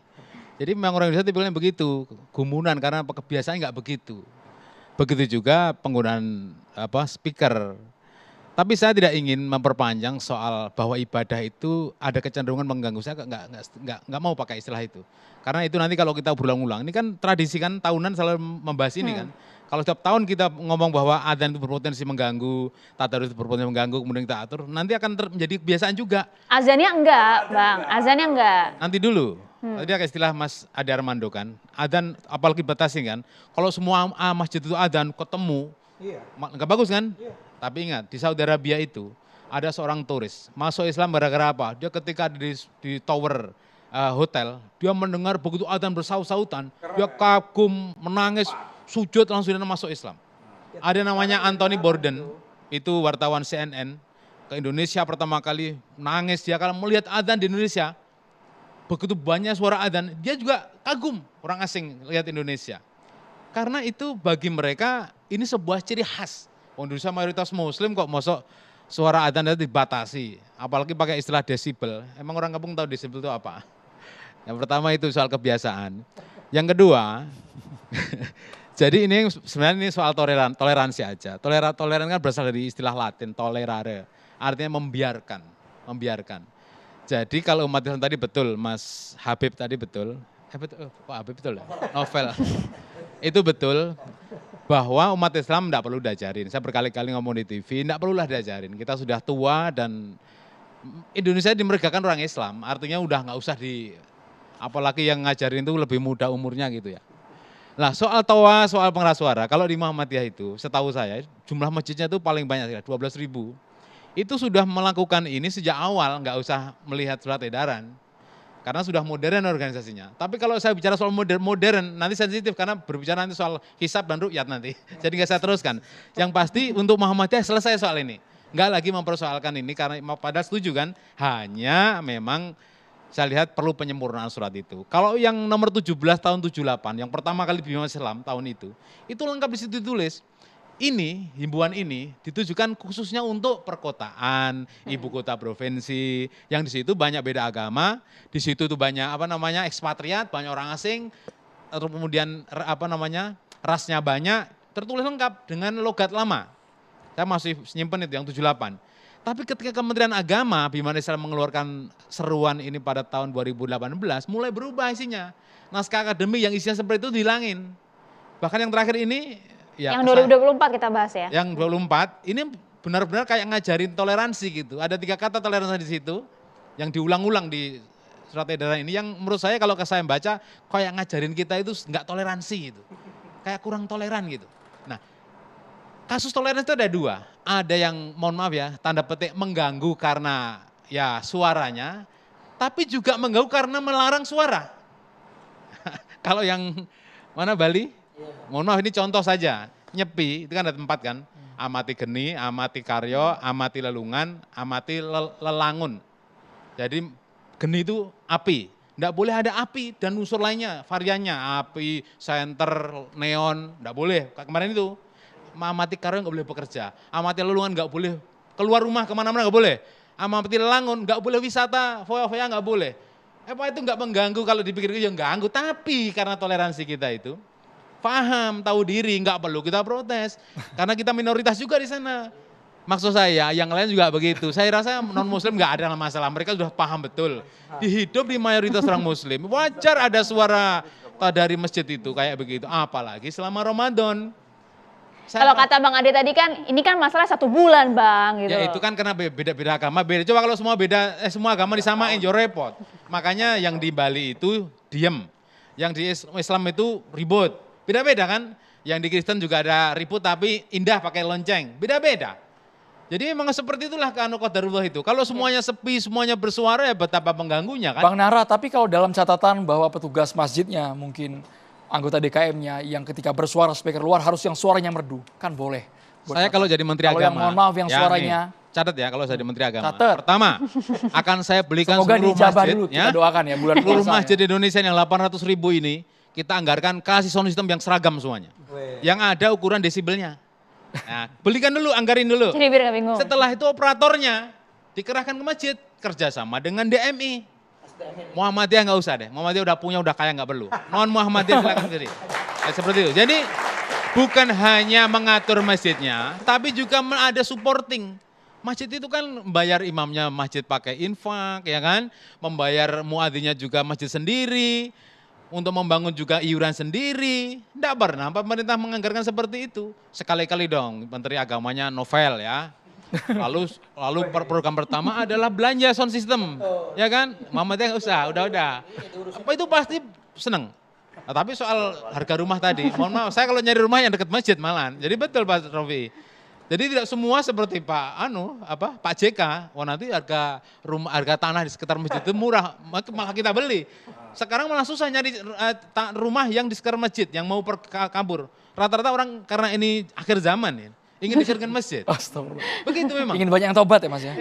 Jadi memang orang Indonesia tipenya begitu, gumunan karena kebiasaan nggak begitu. Begitu juga penggunaan speaker. Tapi saya tidak ingin memperpanjang soal bahwa ibadah itu ada kecenderungan mengganggu. Saya nggak mau pakai istilah itu. Karena itu nanti kalau kita berulang-ulang, ini kan tradisi kan tahunan selalu membahas ini kan. Kalau setiap tahun kita ngomong bahwa adzan itu berpotensi mengganggu, tadarus itu berpotensi mengganggu, kemudian kita atur, nanti akan menjadi kebiasaan juga. Azannya enggak, Bang. Azannya enggak. Nanti dulu. Tadi ada istilah Mas Ade Armando kan, adzan apalagi batasi kan. Kalau semua masjid itu adzan ketemu, nggak bagus kan? Tapi ingat, di Saudi Arabia itu ada seorang turis masuk Islam gara-gara apa? Dia ketika di tower hotel, dia mendengar begitu adzan bersaut-sautan, dia kagum, menangis, sujud langsung dia masuk Islam. Ada namanya Anthony Bourdain, itu wartawan CNN ke Indonesia pertama kali, nangis dia kalau melihat adzan di Indonesia. Begitu banyak suara adzan, dia juga kagum orang asing lihat Indonesia. Karena itu bagi mereka ini sebuah ciri khas. Indonesia mayoritas muslim kok masuk suara adzan itu dibatasi. Apalagi pakai istilah desibel. Emang orang kampung tahu desibel itu apa? Yang pertama itu soal kebiasaan. Yang kedua, jadi ini sebenarnya ini soal toleransi aja. Toleran kan berasal dari istilah Latin, tolerare. Artinya membiarkan. Jadi kalau umat Islam tadi betul, Mas Habib tadi betul. Habib betul ya? Novel. Itu betul bahwa umat Islam tidak perlu diajarin. Saya berkali-kali ngomong di TV, tidak perlulah diajarin. Kita sudah tua dan Indonesia dimergakan orang Islam. Artinya udah nggak usah apalagi yang ngajarin itu lebih muda umurnya gitu ya. Nah soal toa, soal pengeras suara, kalau di Muhammadiyah itu setahu saya jumlah masjidnya itu paling banyak, 12.000. Itu sudah melakukan ini sejak awal, nggak usah melihat surat edaran. Karena sudah modern organisasinya. Tapi kalau saya bicara soal modern nanti sensitif karena berbicara nanti soal hisab dan ru'yat nanti. Jadi nggak saya teruskan. Yang pasti untuk Muhammadiyah selesai soal ini. Nggak lagi mempersoalkan ini karena padahal setuju kan. Hanya memang saya lihat perlu penyempurnaan surat itu. Kalau yang nomor 17 tahun 78, yang pertama kali Bima Islam tahun itu lengkap di situ ditulis. Ini, himbauan ini ditujukan khususnya untuk perkotaan, ibu kota provinsi, yang di situ banyak beda agama, di situ tuh banyak ekspatriat, banyak orang asing, atau kemudian rasnya banyak, tertulis lengkap dengan logat lama. Saya masih nyimpen itu yang 78. Tapi ketika Kementerian Agama Bima Islam mengeluarkan seruan ini pada tahun 2018, mulai berubah isinya. Naskah akademik yang isinya seperti itu dihilangin. Bahkan yang terakhir ini ya, yang 2024 kita bahas ya. Yang 24 ini benar-benar kayak ngajarin toleransi gitu. Ada 3 kata toleransi di situ yang diulang-ulang di surat edaran ini yang menurut saya kalau saya baca kayak ngajarin kita itu nggak toleransi gitu. Kayak kurang toleran gitu. Nah, kasus toleransi itu ada 2. Ada yang mohon maaf ya, tanda petik mengganggu karena ya suaranya, tapi juga mengganggu karena melarang suara. Kalau yang mana Bali? Mohon maaf ini contoh saja, Nyepi itu kan ada tempat kan, amati geni, amati karyo, amati lelungan, amati lelangun. Jadi geni itu api, tidak boleh ada api dan unsur lainnya, variannya, api, senter, neon, tidak boleh. Kemarin itu, amati karyo nggak boleh bekerja, amati lelungan nggak boleh keluar rumah kemana-mana nggak boleh, amati lelangun nggak boleh wisata, foya-foya nggak boleh. Apa itu nggak mengganggu kalau dipikir-pikir ya ganggu, tapi karena toleransi kita itu, paham, tahu diri, nggak perlu kita protes. Karena kita minoritas juga di sana. Maksud saya, yang lain juga begitu. Saya rasa non-muslim nggak ada masalah. Mereka sudah paham betul. Hidup di mayoritas orang muslim. Wajar ada suara dari masjid itu kayak begitu. Apalagi selama Ramadan. Kalau kata Bang Ade tadi kan, ini kan masalah 1 bulan Bang. Gitu. Ya itu kan karena beda-beda agama. Beda. Coba kalau semua agama disamain, jauh repot. Makanya yang di Bali itu diem. Yang di Islam itu ribut. Beda-beda kan, yang di Kristen juga ada ribut tapi indah pakai lonceng, beda-beda. Jadi memang seperti itulah keanu qadarullah itu. Kalau semuanya sepi, semuanya bersuara ya betapa pengganggunya kan. Bang Nara, tapi kalau dalam catatan bahwa petugas masjidnya mungkin anggota DKM-nya yang ketika bersuara speaker luar harus yang suaranya merdu, kan boleh. Saya kalau jadi Menteri Kalau Agama. yang mohon maaf yang suaranya. Nih, catat ya kalau saya jadi Menteri Agama. Catat. Pertama, akan saya belikan Semoga seluruh dijabah masjid. dulu, kita doakan ya, bulan seluruh puasa masjid di Indonesia yang 800.000 ini, kita anggarkan kasih sound system yang seragam semuanya. Yang ada ukuran desibelnya. Nah, belikan dulu, anggarin dulu. Jadi biar nggak bingung. Setelah itu operatornya dikerahkan ke masjid, kerjasama dengan DMI. Muhammadiyah nggak usah deh, Muhammadiyah udah punya, udah kaya nggak perlu. Non Muhammadiyah silakan sendiri. Seperti itu. Jadi bukan hanya mengatur masjidnya, tapi juga ada supporting. Masjid itu kan membayar imamnya masjid pakai infak, ya kan? Membayar muadzinnya juga masjid sendiri. Untuk membangun juga iuran sendiri. Tidak pernah pemerintah menganggarkan seperti itu. Sekali-kali dong Menteri Agamanya novel ya. Lalu program pertama adalah belanja sound system. Ya kan? Muhammadiyah nggak usah, udah. Apa itu pasti seneng. Nah, tapi soal harga rumah tadi, mohon maaf, saya kalau nyari rumah yang dekat masjid malahan. Jadi betul Pak Rofi. Jadi tidak semua seperti Pak JK. Wah nanti harga tanah di sekitar masjid itu murah, malah kita beli. Sekarang malah susah nyari rumah yang di sekitar masjid yang mau kabur. Rata-rata orang karena ini akhir zaman ya, ingin dijadikan masjid. Astagfirullah. Begitu memang. Ingin banyak yang tobat ya Mas ya.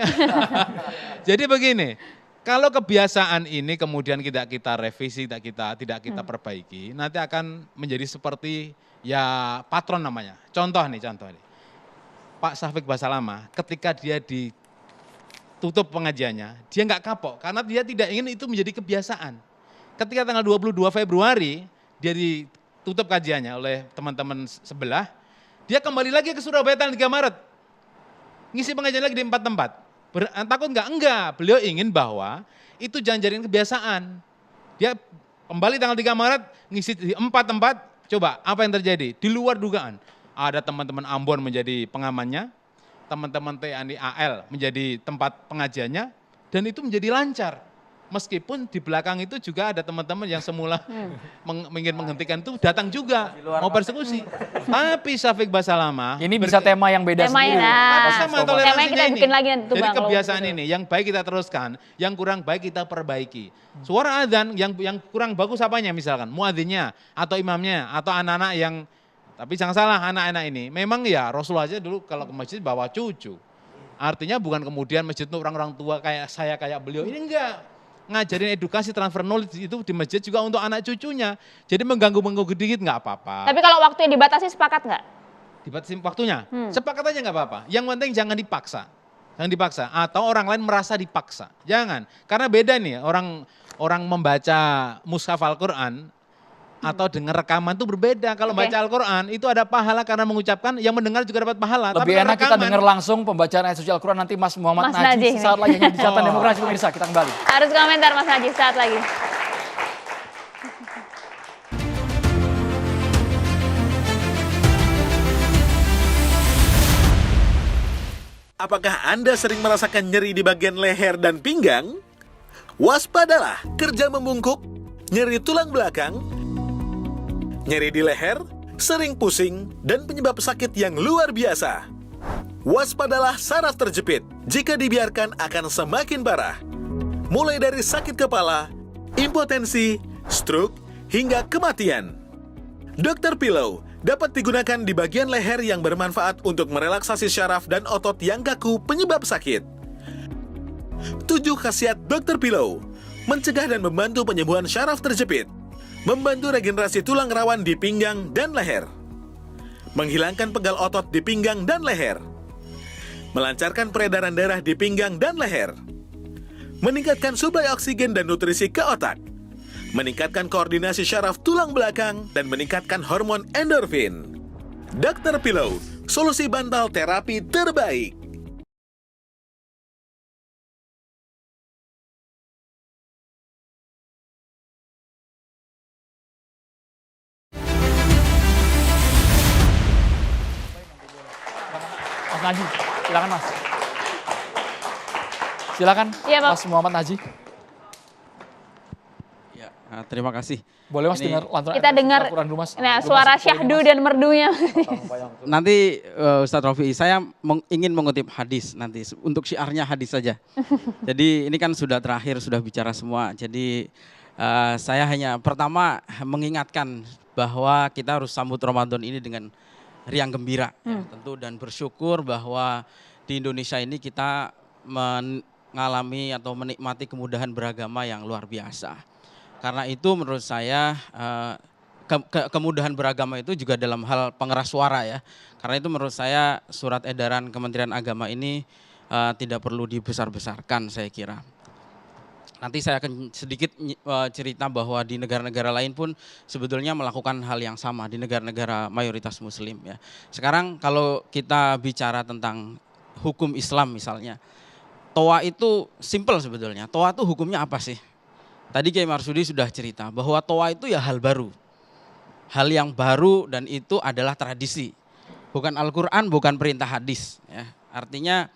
Jadi begini, kalau kebiasaan ini kemudian tidak kita revisi, tidak kita perbaiki, nanti akan menjadi seperti ya patron namanya. Contoh nih. Pak Syafiq Basalamah ketika dia ditutup pengajiannya, dia nggak kapok karena dia tidak ingin itu menjadi kebiasaan. Ketika tanggal 22 Februari dia ditutup kajiannya oleh teman-teman sebelah, dia kembali lagi ke Surabaya tanggal 3 Maret. Ngisi pengajian lagi di 4 tempat. Takut nggak? Enggak. Beliau ingin bahwa itu jangan jadiin kebiasaan. Dia kembali tanggal 3 Maret ngisi di 4 tempat. Coba apa yang terjadi? Di luar dugaan. Ada teman-teman Ambon menjadi pengamannya, teman-teman TNI AL menjadi tempat pengajiannya, dan itu menjadi lancar. Meskipun di belakang itu juga ada teman-teman yang semula ingin menghentikan itu datang juga, mau persekusi. Tapi Syafiq Basalamah. Ini bisa tema yang beda sendiri. Sama toleransinya kita ini. bikin lagi nanti tuh, Jadi Bang, kebiasaan ini, yang baik kita teruskan, yang kurang baik kita perbaiki. Suara adzan yang kurang bagus apanya misalkan, muadzinnya atau imamnya atau anak-anak yang. Tapi jangan salah, anak-anak ini memang ya Rasulullah aja dulu kalau ke masjid bawa cucu. Artinya bukan kemudian masjid itu orang-orang tua kayak saya, kayak beliau. Ini enggak. Ngajarin edukasi transfer knowledge itu di masjid juga untuk anak cucunya. Jadi mengganggu dikit nggak apa-apa. Tapi kalau waktunya dibatasi sepakat nggak? Dibatasi waktunya? Sepakat aja nggak apa-apa. Yang penting jangan dipaksa. Jangan dipaksa. Atau orang lain merasa dipaksa. Jangan. Karena beda nih orang membaca mushaf Al-Quran atau dengar rekaman itu berbeda. Kalau baca Al-Quran itu ada pahala karena mengucapkan, yang mendengar juga dapat pahala. Lebih enak kita dengar langsung pembacaan ayat suci Al-Quran nanti Mas Muhammad Najih saat lagi di Catatan Demokrasi pemirsa. Kita kembali. Harus komentar Mas Najih saat lagi. Apakah Anda sering merasakan nyeri di bagian leher dan pinggang? Waspadalah, kerja membungkuk, nyeri tulang belakang, nyeri di leher, sering pusing, dan penyebab sakit yang luar biasa. Waspadalah saraf terjepit. Jika dibiarkan akan semakin parah. Mulai dari sakit kepala, impotensi, stroke, hingga kematian. Dr. Pillow dapat digunakan di bagian leher yang bermanfaat untuk merelaksasi syaraf dan otot yang kaku penyebab sakit. 7 khasiat Dr. Pillow: mencegah dan membantu penyembuhan syaraf terjepit, membantu regenerasi tulang rawan di pinggang dan leher, menghilangkan pegal otot di pinggang dan leher, melancarkan peredaran darah di pinggang dan leher, meningkatkan suplai oksigen dan nutrisi ke otak, meningkatkan koordinasi syaraf tulang belakang, dan meningkatkan hormon endorfin. Dr. Pillow, solusi bantal terapi terbaik. Mas Najih, silakan Mas. Silakan Iya, Pak. Mas Muhammad Najih. Ya, terima kasih. Boleh Mas Ini- dengar lantunan Kita dengar Al-Quran dulu, Mas. nah, Belum suara masuk poinnya, syahdu Mas. dan merdunya. Nanti Ustadz Rofi, saya ingin mengutip hadis nanti untuk syiarnya hadis saja. Jadi ini kan sudah terakhir, sudah bicara semua. Jadi saya hanya pertama mengingatkan bahwa kita harus sambut Ramadan ini dengan riang gembira, ya, tentu, dan bersyukur bahwa di Indonesia ini kita mengalami atau menikmati kemudahan beragama yang luar biasa. Karena itu menurut saya kemudahan beragama itu juga dalam hal pengeras suara ya. Karena itu menurut saya surat edaran Kementerian Agama ini tidak perlu dibesar-besarkan saya kira. Nanti saya akan sedikit cerita bahwa di negara-negara lain pun sebetulnya melakukan hal yang sama di negara-negara mayoritas muslim ya. Sekarang kalau kita bicara tentang hukum Islam misalnya, toa itu simple sebetulnya. Toa itu hukumnya apa sih? Tadi Kiai Marsudi sudah cerita bahwa toa itu ya hal baru. Hal yang baru dan itu adalah tradisi. Bukan Al-Quran, bukan perintah hadis. Ya. Artinya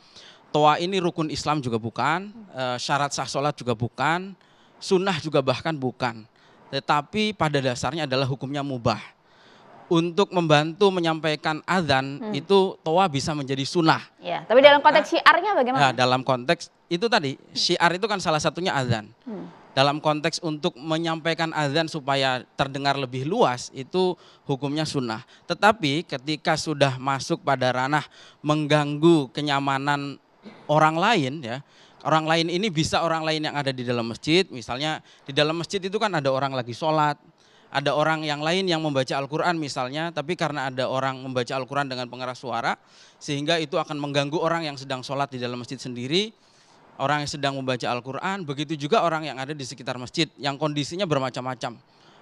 toa ini rukun Islam juga bukan, syarat sah sholat juga bukan, sunnah juga bahkan bukan. Tetapi pada dasarnya adalah hukumnya mubah. Untuk membantu menyampaikan azan itu toa bisa menjadi sunnah. Ya, tapi dalam konteks syiarnya bagaimana? Nah, dalam konteks itu tadi, syiar itu kan salah satunya azan. Dalam konteks untuk menyampaikan azan supaya terdengar lebih luas itu hukumnya sunnah. Tetapi ketika sudah masuk pada ranah mengganggu kenyamanan orang lain ya, orang lain ini bisa orang lain yang ada di dalam masjid. Misalnya di dalam masjid itu kan ada orang lagi sholat, ada orang yang lain yang membaca Al-Quran misalnya, tapi karena ada orang membaca Al-Quran dengan pengeras suara sehingga itu akan mengganggu orang yang sedang sholat di dalam masjid sendiri, orang yang sedang membaca Al-Quran, begitu juga orang yang ada di sekitar masjid yang kondisinya bermacam-macam.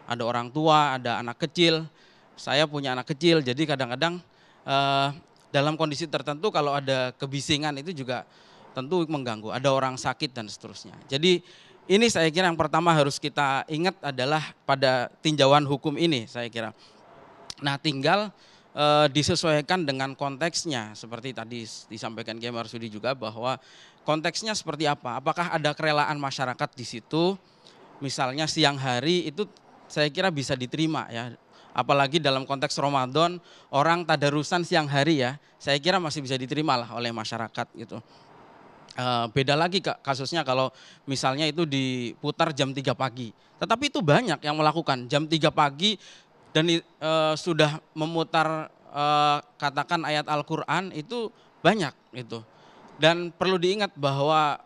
Ada orang tua, ada anak kecil, saya punya anak kecil, jadi kadang-kadang dalam kondisi tertentu kalau ada kebisingan itu juga tentu mengganggu, ada orang sakit dan seterusnya. Jadi ini saya kira yang pertama harus kita ingat adalah pada tinjauan hukum ini saya kira. Nah tinggal disesuaikan dengan konteksnya seperti tadi disampaikan Kiai Marsudi juga bahwa konteksnya seperti apa, apakah ada kerelaan masyarakat di situ, misalnya siang hari itu saya kira bisa diterima ya, apalagi dalam konteks Ramadan orang tadarusan siang hari ya, saya kira masih bisa diterima lah oleh masyarakat gitu. Beda lagi kasusnya kalau misalnya itu diputar jam 3 pagi, tetapi itu banyak yang melakukan jam 3 pagi dan sudah memutar katakan ayat Al-Quran itu banyak itu. Dan perlu diingat bahwa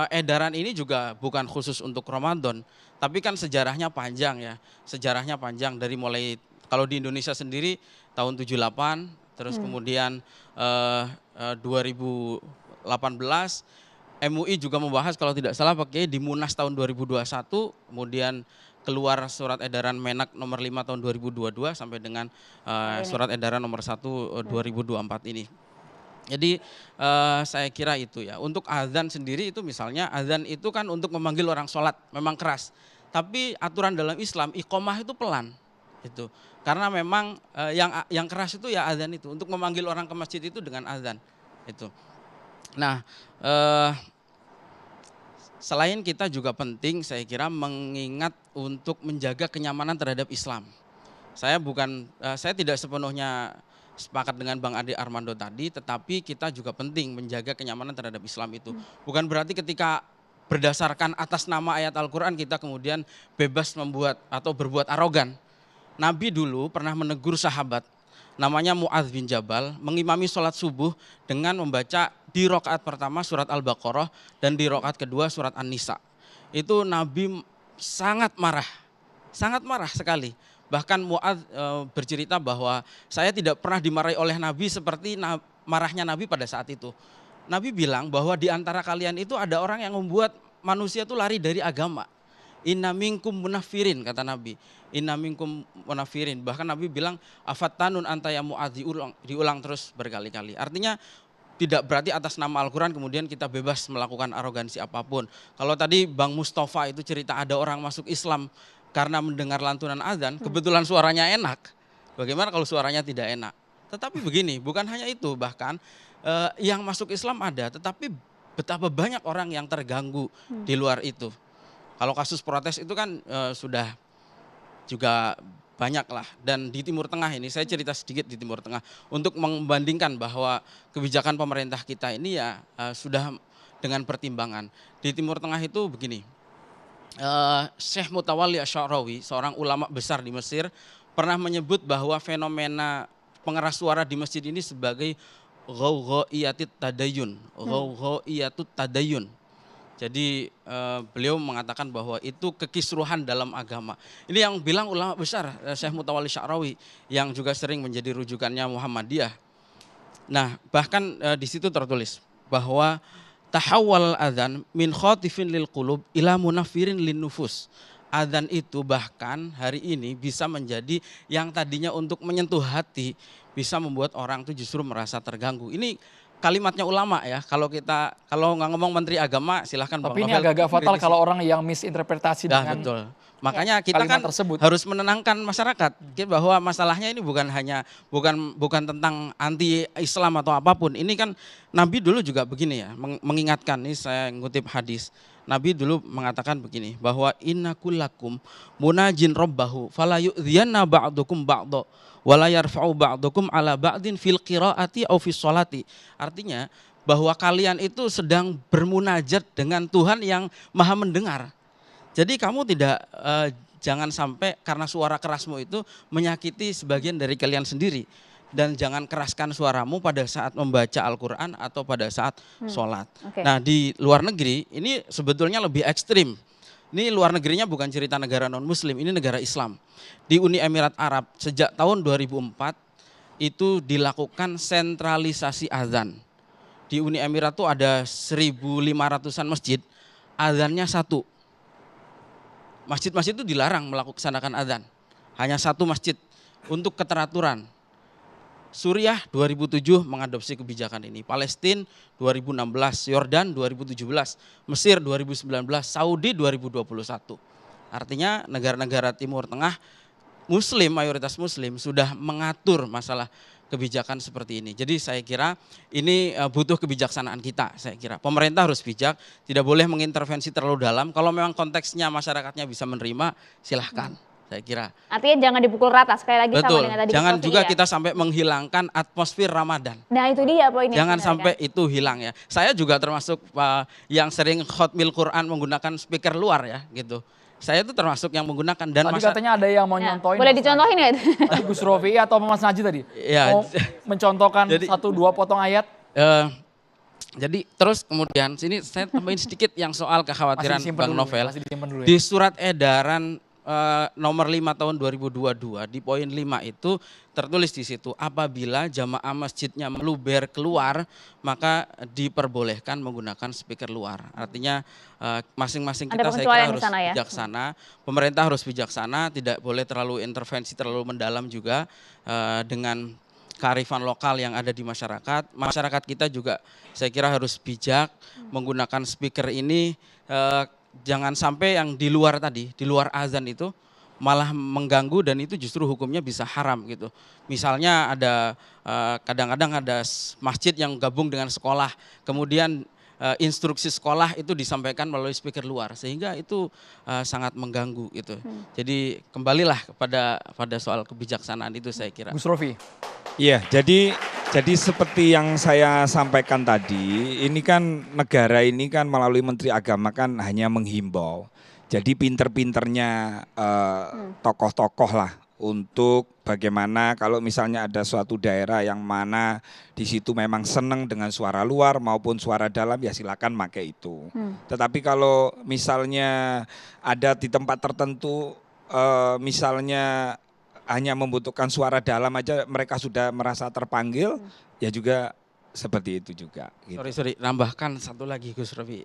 edaran ini juga bukan khusus untuk Ramadan, tapi kan sejarahnya panjang ya. Sejarahnya panjang dari mulai kalau di Indonesia sendiri tahun 78, terus kemudian 2018 MUI juga membahas kalau tidak salah pakai di Munas tahun 2021, kemudian keluar surat edaran Menak nomor 5 tahun 2022 sampai dengan surat edaran nomor 1 2024 ini. Jadi saya kira itu ya. Untuk azan sendiri itu misalnya azan itu kan untuk memanggil orang sholat memang keras. Tapi aturan dalam Islam iqomah itu pelan itu. Karena memang yang keras itu ya azan itu untuk memanggil orang ke masjid itu dengan azan itu. Nah selain kita juga penting saya kira mengingat untuk menjaga kenyamanan terhadap Islam. Saya tidak sepenuhnya sepakat dengan Bang Ade Armando tadi, tetapi kita juga penting menjaga kenyamanan terhadap Islam itu. Bukan berarti ketika berdasarkan atas nama ayat Al-Quran kita kemudian bebas membuat atau berbuat arogan. Nabi dulu pernah menegur sahabat, namanya Mu'adz bin Jabal, mengimami sholat subuh dengan membaca di rakaat pertama surat Al-Baqarah dan di rakaat kedua surat An-Nisa. Itu Nabi sangat marah sekali. Bahkan Mu'adz bercerita bahwa saya tidak pernah dimarahi oleh Nabi seperti marahnya Nabi pada saat itu. Nabi bilang bahwa di antara kalian itu ada orang yang membuat manusia itu lari dari agama. Inna minkum munafirin, kata Nabi. Inna minkum munafirin. Bahkan Nabi bilang afattanun anta ya Mu'adz, diulang terus berkali-kali. Artinya tidak berarti atas nama Al-Quran kemudian kita bebas melakukan arogansi apapun. Kalau tadi Bang Mustafa itu cerita ada orang masuk Islam karena mendengar lantunan azan, kebetulan suaranya enak. Bagaimana kalau suaranya tidak enak? Tetapi begini, bukan hanya itu, bahkan yang masuk Islam ada, tetapi betapa banyak orang yang terganggu di luar itu. Kalau kasus protes itu kan sudah juga banyak lah. Dan di Timur Tengah ini, saya cerita sedikit di Timur Tengah, untuk membandingkan bahwa kebijakan pemerintah kita ini ya sudah dengan pertimbangan. Di Timur Tengah itu begini, Syekh Mutawalli Asy'arawi, seorang ulama besar di Mesir, pernah menyebut bahwa fenomena pengeras suara di masjid ini sebagai ghawghaiyatut tadayun, ghawghaiyatut tadayun. Jadi beliau mengatakan bahwa itu kekisruhan dalam agama. Ini yang bilang ulama besar, Syekh Mutawalli Asy'arawi, yang juga sering menjadi rujukannya Muhammadiyah. Nah, bahkan di situ tertulis bahwa tahawwal adzan min khatifin lil qulub ila munafirin lin nufus. Adzan itu bahkan hari ini bisa menjadi yang tadinya untuk menyentuh hati, bisa membuat orang itu justru merasa terganggu. Ini kalimatnya ulama ya. Kalau nggak ngomong Menteri Agama, silahkan. Tapi ini agak-agak fatal kalau orang yang misinterpretasi dengan betul. Makanya kita kan tersebut harus menenangkan masyarakat bahwa masalahnya ini bukan tentang anti Islam atau apapun. Ini kan Nabi dulu juga begini ya, mengingatkan. Ini saya ngutip hadis. Nabi dulu mengatakan begini, bahwa innakullakum munajin rabbahu fala yu'dhiyanna ba'dukum ba'dha wala yarfa'u ba'dukum ala ba'din fil qiraati au fis sholati. Artinya bahwa kalian itu sedang bermunajat dengan Tuhan yang Maha mendengar. Jadi kamu jangan sampai karena suara kerasmu itu menyakiti sebagian dari kalian sendiri. Dan jangan keraskan suaramu pada saat membaca Al-Quran atau pada saat sholat. Nah, di luar negeri ini sebetulnya lebih ekstrim. Ini luar negerinya bukan cerita negara non-muslim, ini negara Islam. Di Uni Emirat Arab sejak tahun 2004 itu dilakukan sentralisasi azan. Di Uni Emirat itu ada 1.500-an masjid, azannya satu. Masjid-masjid itu dilarang melaksanakan azan. Hanya satu masjid untuk keteraturan. Suriah 2007 mengadopsi kebijakan ini, Palestina 2016, Yordan 2017, Mesir 2019, Saudi 2021. Artinya negara-negara Timur Tengah Muslim, mayoritas Muslim sudah mengatur masalah kebijakan seperti ini. Jadi saya kira ini butuh kebijaksanaan kita, saya kira. Pemerintah harus bijak, tidak boleh mengintervensi terlalu dalam. Kalau memang konteksnya masyarakatnya bisa menerima, silahkan. Saya kira. Artinya jangan dipukul rata, sekali lagi betul. Sama dengan tadi. Jangan juga kita sampai menghilangkan atmosfer Ramadan. Nah itu dia poinnya. Jangan sampai itu hilang ya. Saya juga termasuk yang sering khotmil Quran menggunakan speaker luar ya gitu. Saya itu termasuk yang menggunakan dan tadi katanya ada yang mau nyontohin. Boleh dicontohin nggak itu? Tadi Gus Rofi atau Mas Najib tadi? Ya. Mau mencontohkan 1-2 potong ayat. Jadi terus kemudian sini saya tambahin sedikit yang soal kekhawatiran Bang Novel. Ya. Di surat edaran nomor 5 tahun 2022 di poin 5 itu tertulis di situ, apabila jamaah masjidnya meluber keluar maka diperbolehkan menggunakan speaker luar. Artinya masing-masing kita saya kira harus bijaksana, pemerintah harus bijaksana, tidak boleh terlalu intervensi terlalu mendalam juga dengan kearifan lokal yang ada di masyarakat. Masyarakat kita juga saya kira harus bijak menggunakan speaker ini. Jangan sampai yang di luar tadi, di luar azan itu malah mengganggu dan itu justru hukumnya bisa haram gitu. Misalnya ada kadang-kadang ada masjid yang gabung dengan sekolah, kemudian instruksi sekolah itu disampaikan melalui speaker luar sehingga itu sangat mengganggu gitu. Jadi kembalilah pada soal kebijaksanaan itu saya kira. Gus Rofi. Iya, jadi seperti yang saya sampaikan tadi, ini kan negara ini kan melalui Menteri Agama kan hanya menghimbau. Jadi pinter-pinternya tokoh-tokoh lah untuk bagaimana kalau misalnya ada suatu daerah yang mana di situ memang seneng dengan suara luar maupun suara dalam ya silakan pakai itu. Tetapi kalau misalnya ada di tempat tertentu misalnya hanya membutuhkan suara dalam aja mereka sudah merasa terpanggil, ya juga seperti itu juga. Gitu. Sorry, nambahkan satu lagi Gus Rofi.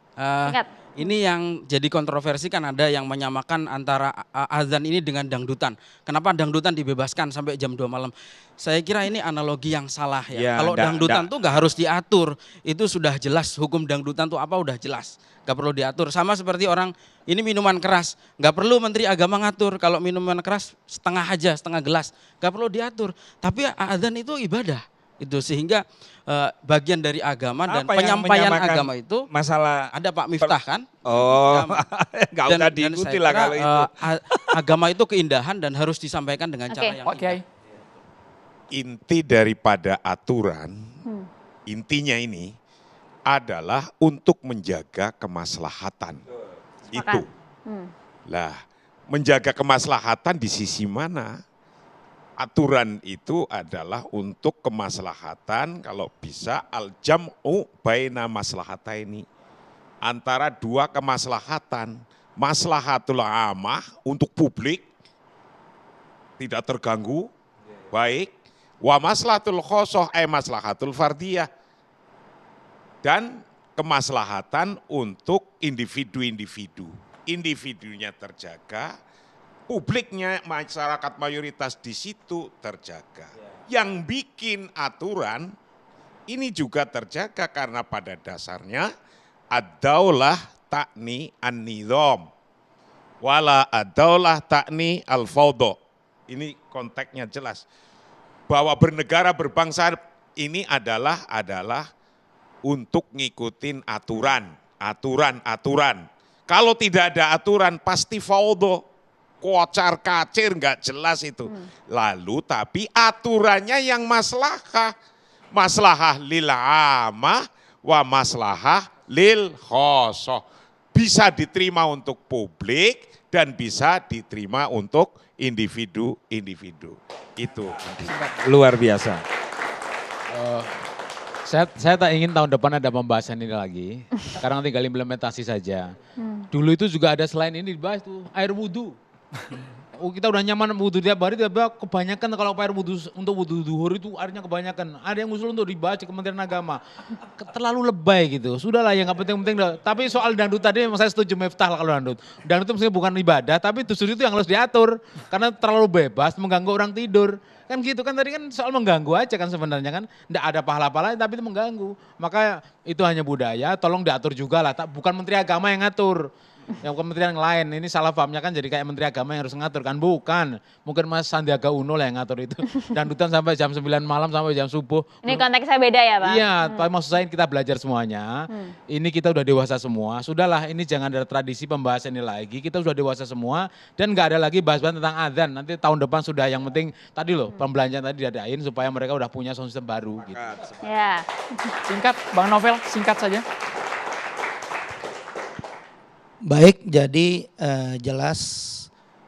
Ini yang jadi kontroversi kan ada yang menyamakan antara azan ini dengan dangdutan. Kenapa dangdutan dibebaskan sampai jam 2 malam? Saya kira ini analogi yang salah ya. Kalau dangdutan tuh gak harus diatur, itu sudah jelas hukum dangdutan tuh apa udah jelas. Gak perlu diatur, sama seperti orang ini minuman keras, gak perlu Menteri Agama ngatur kalau minuman keras setengah aja, setengah gelas, gak perlu diatur. Tapi azan itu ibadah. Itu sehingga bagian dari agama dan Apa yang penyampaian menyamakan agama itu masalah ada Pak Miftah kan? Oh, nggak Dan- usah dan diikuti saya lah kira, kalau itu. Agama itu keindahan dan harus disampaikan dengan cara yang Pak Kiai. Inti daripada aturan, intinya ini adalah untuk menjaga kemaslahatan. Itu. Lah, menjaga kemaslahatan di sisi mana? Aturan itu adalah untuk kemaslahatan kalau bisa al-jam'u baina maslahataini. Antara dua kemaslahatan. Maslahatul amah untuk publik tidak terganggu, baik. Wa maslahatul khosoh maslahatul fardiyah. Dan kemaslahatan untuk individu-individu. Individunya terjaga, publiknya, masyarakat mayoritas di situ terjaga. Yang bikin aturan ini juga terjaga karena pada dasarnya ad-daulah ta'ni an-nidham wala ad-daulah ta'ni al-fawdo. Ini konteksnya jelas. Bahwa bernegara berbangsa ini adalah untuk ngikutin aturan. Kalau tidak ada aturan pasti fawdo. Kocar kacir nggak jelas itu. Lalu tapi aturannya yang maslahah. Maslahah lil amah wa maslahah lil khosoh. Bisa diterima untuk publik dan bisa diterima untuk individu-individu. Itu. Luar biasa. Saya tak ingin tahun depan ada pembahasan ini lagi. Sekarang tinggal implementasi saja. Dulu itu juga ada selain ini dibahas tuh air wudhu. Kita udah nyaman wudhu tiap hari, tiba-tiba kebanyakan kalau air wudhu untuk wudhu duhur itu airnya kebanyakan. Ada yang usul untuk dibahas di Kementerian Agama. Terlalu lebay gitu. Sudahlah yang nggak penting-penting. Tapi soal dangdut tadi memang saya setuju Miftah lah kalau dangdut. Dangdut itu maksudnya bukan ibadah, tapi justru itu yang harus diatur. Karena terlalu bebas mengganggu orang tidur. Kan gitu kan tadi kan soal mengganggu aja kan sebenarnya kan. Nggak ada pahala-pahala tapi itu mengganggu. Maka itu hanya budaya, tolong diatur juga lah. Bukan Menteri Agama yang ngatur. Yang kementerian yang lain, ini salah pahamnya kan jadi kayak Menteri Agama yang harus ngatur kan, bukan. Mungkin Mas Sandiaga Uno lah yang ngatur itu. Dangdutan sampai jam 9 malam sampai jam subuh. Ini konteksnya beda ya Bang? Iya, tapi maksud saya kita belajar semuanya. Ini kita udah dewasa semua, sudahlah ini jangan ada tradisi pembahasan ini lagi. Kita sudah dewasa semua dan nggak ada lagi bahas-bahas tentang adzan. Nanti tahun depan sudah yang penting tadi loh, pembelanjaan tadi diadain supaya mereka udah punya sound system baru gitu. Ya. Singkat, Bang Novel, singkat saja. Baik, jadi jelas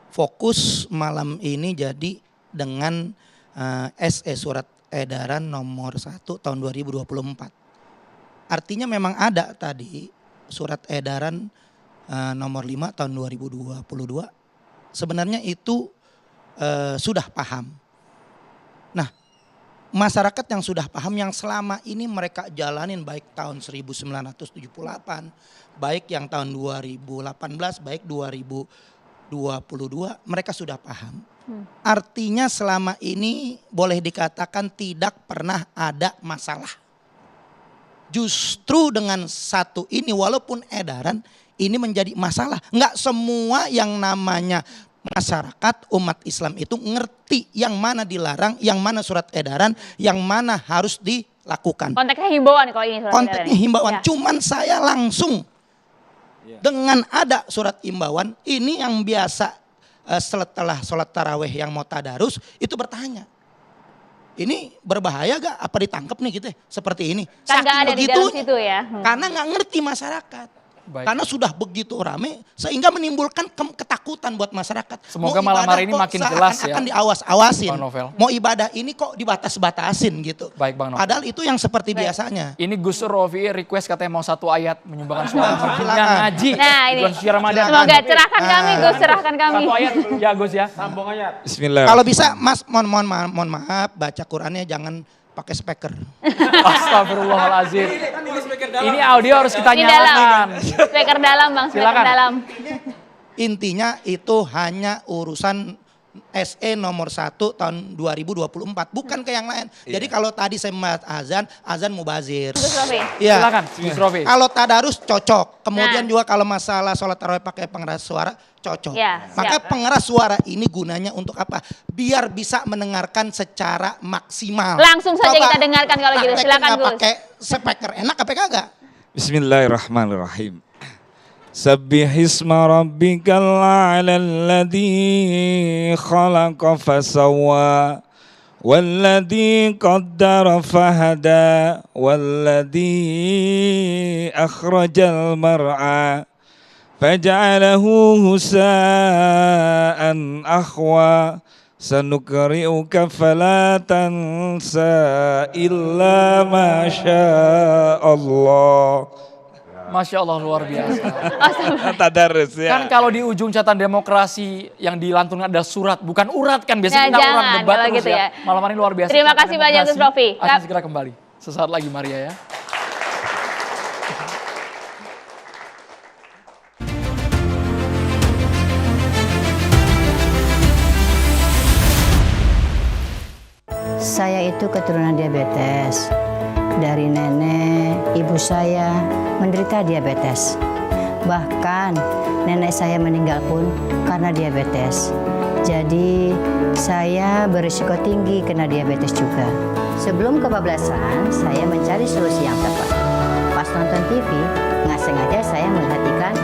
fokus malam ini jadi dengan SE Surat Edaran nomor 1 tahun 2024. Artinya memang ada tadi Surat Edaran nomor 5 tahun 2022. Sebenarnya itu sudah paham. Nah, masyarakat yang sudah paham yang selama ini mereka jalanin baik tahun 1978, baik yang tahun 2018, baik 2022, mereka sudah paham. Artinya selama ini boleh dikatakan tidak pernah ada masalah. Justru dengan satu ini walaupun edaran ini menjadi masalah. Enggak semua yang namanya masyarakat umat Islam itu ngerti yang mana dilarang, yang mana surat edaran, yang mana harus dilakukan. Konteksnya himbauan kalau ini surat Konteksnya edaran. himbauan. Ya. Cuman saya langsung dengan ada surat himbauan ini yang biasa setelah sholat taraweh yang mau tadarus itu bertanya. Ini berbahaya gak? Apa ditangkap nih gitu ya? Seperti ini. Kan nggak ada di dalam begitunya, situ ya. karena nggak ngerti masyarakat. Baik. Karena sudah begitu rame sehingga menimbulkan ketakutan buat masyarakat. Semoga Mau malam ibadah hari ini kok makin jelas ya. Akan diawas-awasin. Bang Novel. Mau ibadah ini kok dibatas-batasin gitu. Baik Bang Novel. Padahal itu yang seperti biasanya. Ini Gus Rofi request katanya mau 1 ayat menyumbangkan suara Silakan. yang ngaji. Nah, ini. Bulan suci Ramadan. Semoga cerahkan kami Gus, cerahkan kami. 1 ayat ya Gus ya. Sambung ayat. Bismillah. Kalau bisa Mas mohon maaf baca Qurannya jangan pakai speaker. Astagfirullahaladzim. Ini audio harus kita Di dalam. nyalakan. Speaker dalam Bang, speaker Silakan. dalam. Intinya itu hanya urusan SE nomor 1 tahun 2024, bukan ke yang lain. Jadi kalau tadi saya membahas azan mubazir. Gus Rofi. Ya. Silakan, Gus Rofi. Kalau tadarus cocok. Kemudian Nah. juga kalau masalah sholat tarawih pakai pengeras suara cocok. Ya, Maka siap. pengeras suara ini gunanya untuk apa? Biar bisa mendengarkan secara maksimal. Langsung saja Coba kita dengarkan kalau gitu. praktekin Silakan nggak Gus. pakai speaker, enak apa kagak? Bismillahirrahmanirrahim. Sabbihisma rabbikal a'la alladhi khalaqa fasawwa walladhi qaddara fahada walladhi akhrajal mar'a faj'alahu husa'an akhwa sanukri'uka fala tansa illa ma syaa Allah. Masya Allah, luar biasa. Tadarus ya. Kan kalau di ujung catatan demokrasi yang dilantunkan ada surat, bukan urat kan. Biasanya Nah, kita urat jangan, debat kalau terus gitu ya. ya. Malam ini luar biasa. Terima Catatan kasih banyak, Gus demokrasi Rofi. akan segera kembali. Sesaat lagi Maria ya. Saya itu keturunan diabetes. Dari nenek, ibu saya menderita diabetes. Bahkan nenek saya meninggal pun karena diabetes. Jadi saya berisiko tinggi kena diabetes juga. Sebelum kebablasan, saya mencari solusi yang tepat. Pas nonton TV, nggak sengaja saya melihat iklan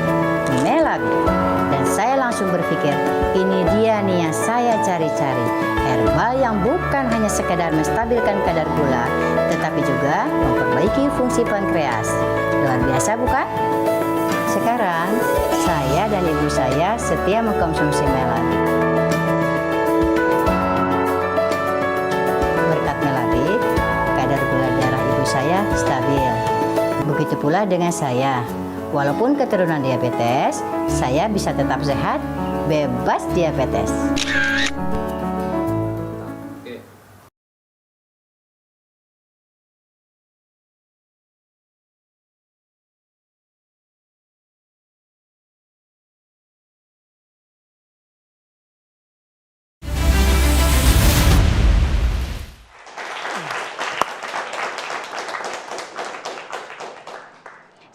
Melabib. Dan saya langsung berpikir, ini dia nih yang saya cari-cari. Herbal yang bukan hanya sekedar menstabilkan kadar gula, tetapi juga memperbaiki fungsi pankreas. Luar biasa bukan? Sekarang, saya dan ibu saya setia mengkonsumsi Melabib. Berkat Melabib, kadar gula darah ibu saya stabil. Begitu pula dengan saya. Walaupun keturunan diabetes, saya bisa tetap sehat, bebas diabetes.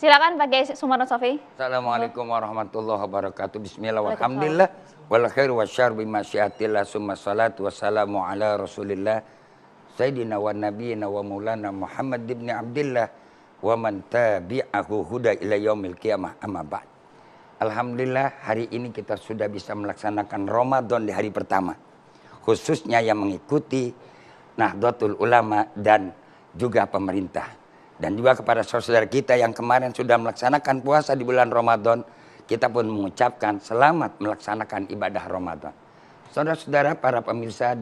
Silakan Pak Kiai Sumarno Sofi. Assalamualaikum warahmatullahi wabarakatuh. Bismillah walhamdulillah wal khairu wasyarr bi masyiatillah summa salatu wassalamu ala Rasulillah Sayyidina wa nabiyina wa maulana Muhammad ibn Abdillah wa man tabi'ahu huda ila yaumil qiyamah amma ba'd. Alhamdulillah hari ini kita sudah bisa melaksanakan Ramadan di hari pertama. Khususnya yang mengikuti Nahdlatul Ulama dan juga pemerintah. Dan juga kepada saudara kita yang kemarin sudah melaksanakan puasa di bulan Ramadan, kita pun mengucapkan selamat melaksanakan ibadah Ramadan. Saudara-saudara para pemirsa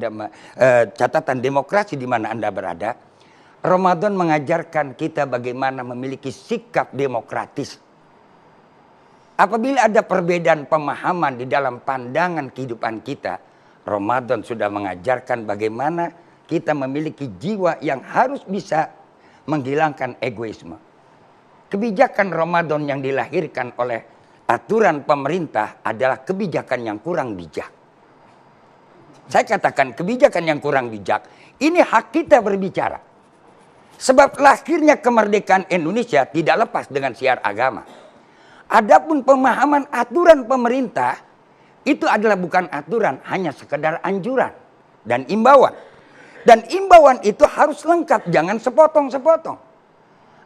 catatan demokrasi di mana Anda berada, Ramadan mengajarkan kita bagaimana memiliki sikap demokratis. Apabila ada perbedaan pemahaman di dalam pandangan kehidupan kita, Ramadan sudah mengajarkan bagaimana kita memiliki jiwa yang harus bisa menghilangkan egoisme. Kebijakan Ramadan yang dilahirkan oleh aturan pemerintah adalah kebijakan yang kurang bijak. Saya katakan kebijakan yang kurang bijak. Ini hak kita berbicara. Sebab lahirnya kemerdekaan Indonesia tidak lepas dengan siar agama. Adapun pemahaman aturan pemerintah itu adalah bukan aturan, hanya sekedar anjuran dan imbauan. Dan imbauan itu harus lengkap, jangan sepotong-sepotong.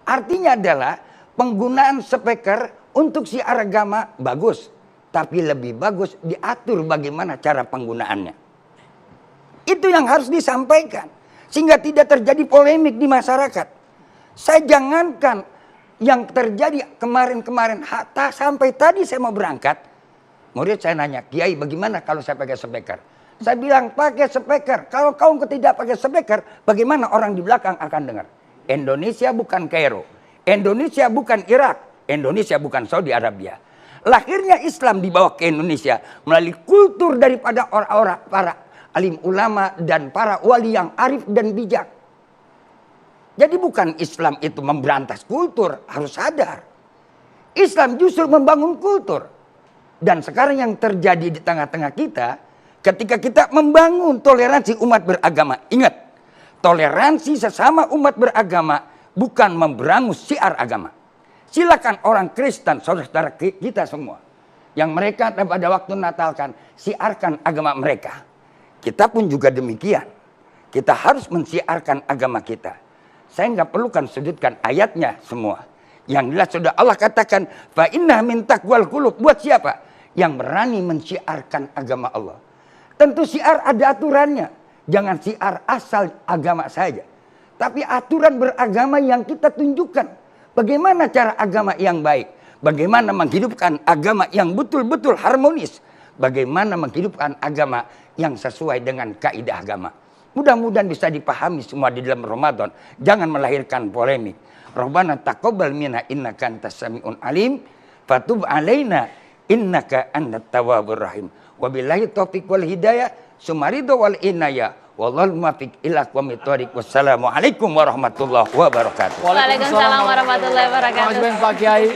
Artinya adalah penggunaan speaker untuk siar agama bagus. Tapi lebih bagus diatur bagaimana cara penggunaannya. Itu yang harus disampaikan. Sehingga tidak terjadi polemik di masyarakat. Saya jangankan yang terjadi kemarin-kemarin. Sampai tadi saya mau berangkat. Murid saya nanya, Kiai bagaimana kalau saya pakai speaker? Saya bilang pakai speaker. Kalau kau tidak pakai speaker, bagaimana orang di belakang akan dengar? Indonesia bukan Kairo. Indonesia bukan Irak. Indonesia bukan Saudi Arabia. Lahirnya Islam dibawa ke Indonesia melalui kultur daripada orang-orang para alim ulama dan para wali yang arif dan bijak. Jadi bukan Islam itu memberantas kultur, harus sadar. Islam justru membangun kultur. Dan sekarang yang terjadi di tengah-tengah kita, Ketika kita membangun toleransi umat beragama, ingat, toleransi sesama umat beragama bukan memberangus syiar agama. Silakan orang Kristen, saudara-saudara kita semua, yang mereka pada waktu Natal kan siarkan agama mereka. Kita pun juga demikian. Kita harus mensiarkan agama kita. Saya nggak perlukan sudutkan ayatnya semua. Yang jelas sudah Allah katakan, fa inna min taqwal qulub. Buat siapa? Yang berani mensiarkan agama Allah. Tentu siar ada aturannya. Jangan siar asal agama saja. Tapi aturan beragama yang kita tunjukkan. Bagaimana cara agama yang baik. Bagaimana menghidupkan agama yang betul-betul harmonis. Bagaimana menghidupkan agama yang sesuai dengan kaidah agama. Mudah-mudahan bisa dipahami semua di dalam Ramadan. Jangan melahirkan polemik. Rabbana taqabbal minna innaka antas samiul alim. Fatub alaina innaka antat tawwabur rahim. Wabillahi taufiq wal hidayah, sumaridho wal inayah, wallahu muwaffiq ila aqwamit thoriq. Wassalamualaikum warahmatullahi wabarakatuh. Waalaikumsalam warahmatullahi wabarakatuh. Terima kasih Pak Kiai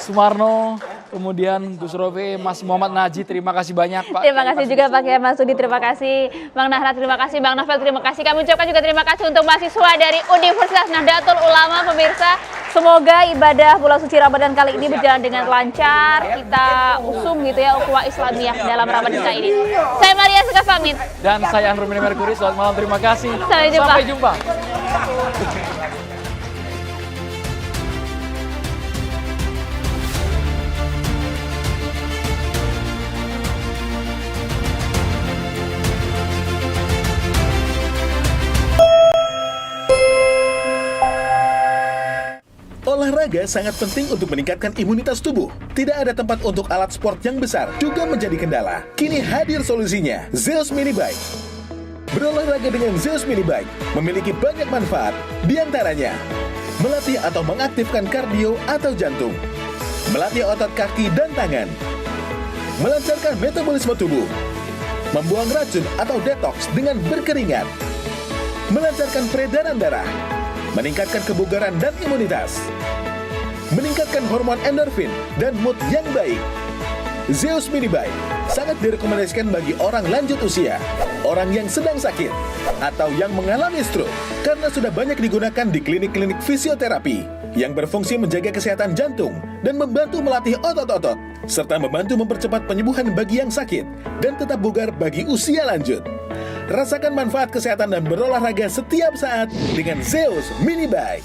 Sumarno, kemudian Gus Rofi, Mas Muhammad Naji, terima kasih banyak Pak. Terima kasih juga Pak Kiai Masudi, terima kasih Bang Nahra, terima kasih Bang Novel, terima kasih. Kami ucapkan juga terima kasih untuk mahasiswa dari Universitas Nahdlatul Ulama. Pemirsa, semoga ibadah bulan suci Ramadan kali ini berjalan dengan lancar. Kita usung gitu ya ukhuwah Islamiyah dalam Ramadan kali ini. Saya Maria Suka pamit. Dan saya Andrew Merkuri, selamat malam, terima kasih. Sampai jumpa. Olahraga sangat penting untuk meningkatkan imunitas tubuh. Tidak ada tempat untuk alat sport yang besar juga menjadi kendala. Kini hadir solusinya, Zeus Mini Bike. Berolahraga dengan Zeus Mini Bike memiliki banyak manfaat, diantaranya melatih atau mengaktifkan kardio atau jantung, melatih otot kaki dan tangan, melancarkan metabolisme tubuh, membuang racun atau detoks dengan berkeringat, melancarkan peredaran darah, meningkatkan kebugaran dan imunitas, meningkatkan hormon endorfin dan mood yang baik. Zeus Mini Bike sangat direkomendasikan bagi orang lanjut usia, orang yang sedang sakit, atau yang mengalami stroke, karena sudah banyak digunakan di klinik-klinik fisioterapi yang berfungsi menjaga kesehatan jantung dan membantu melatih otot-otot, serta membantu mempercepat penyembuhan bagi yang sakit dan tetap bugar bagi usia lanjut. Rasakan manfaat kesehatan dan berolahraga setiap saat dengan Zeus Mini Bike.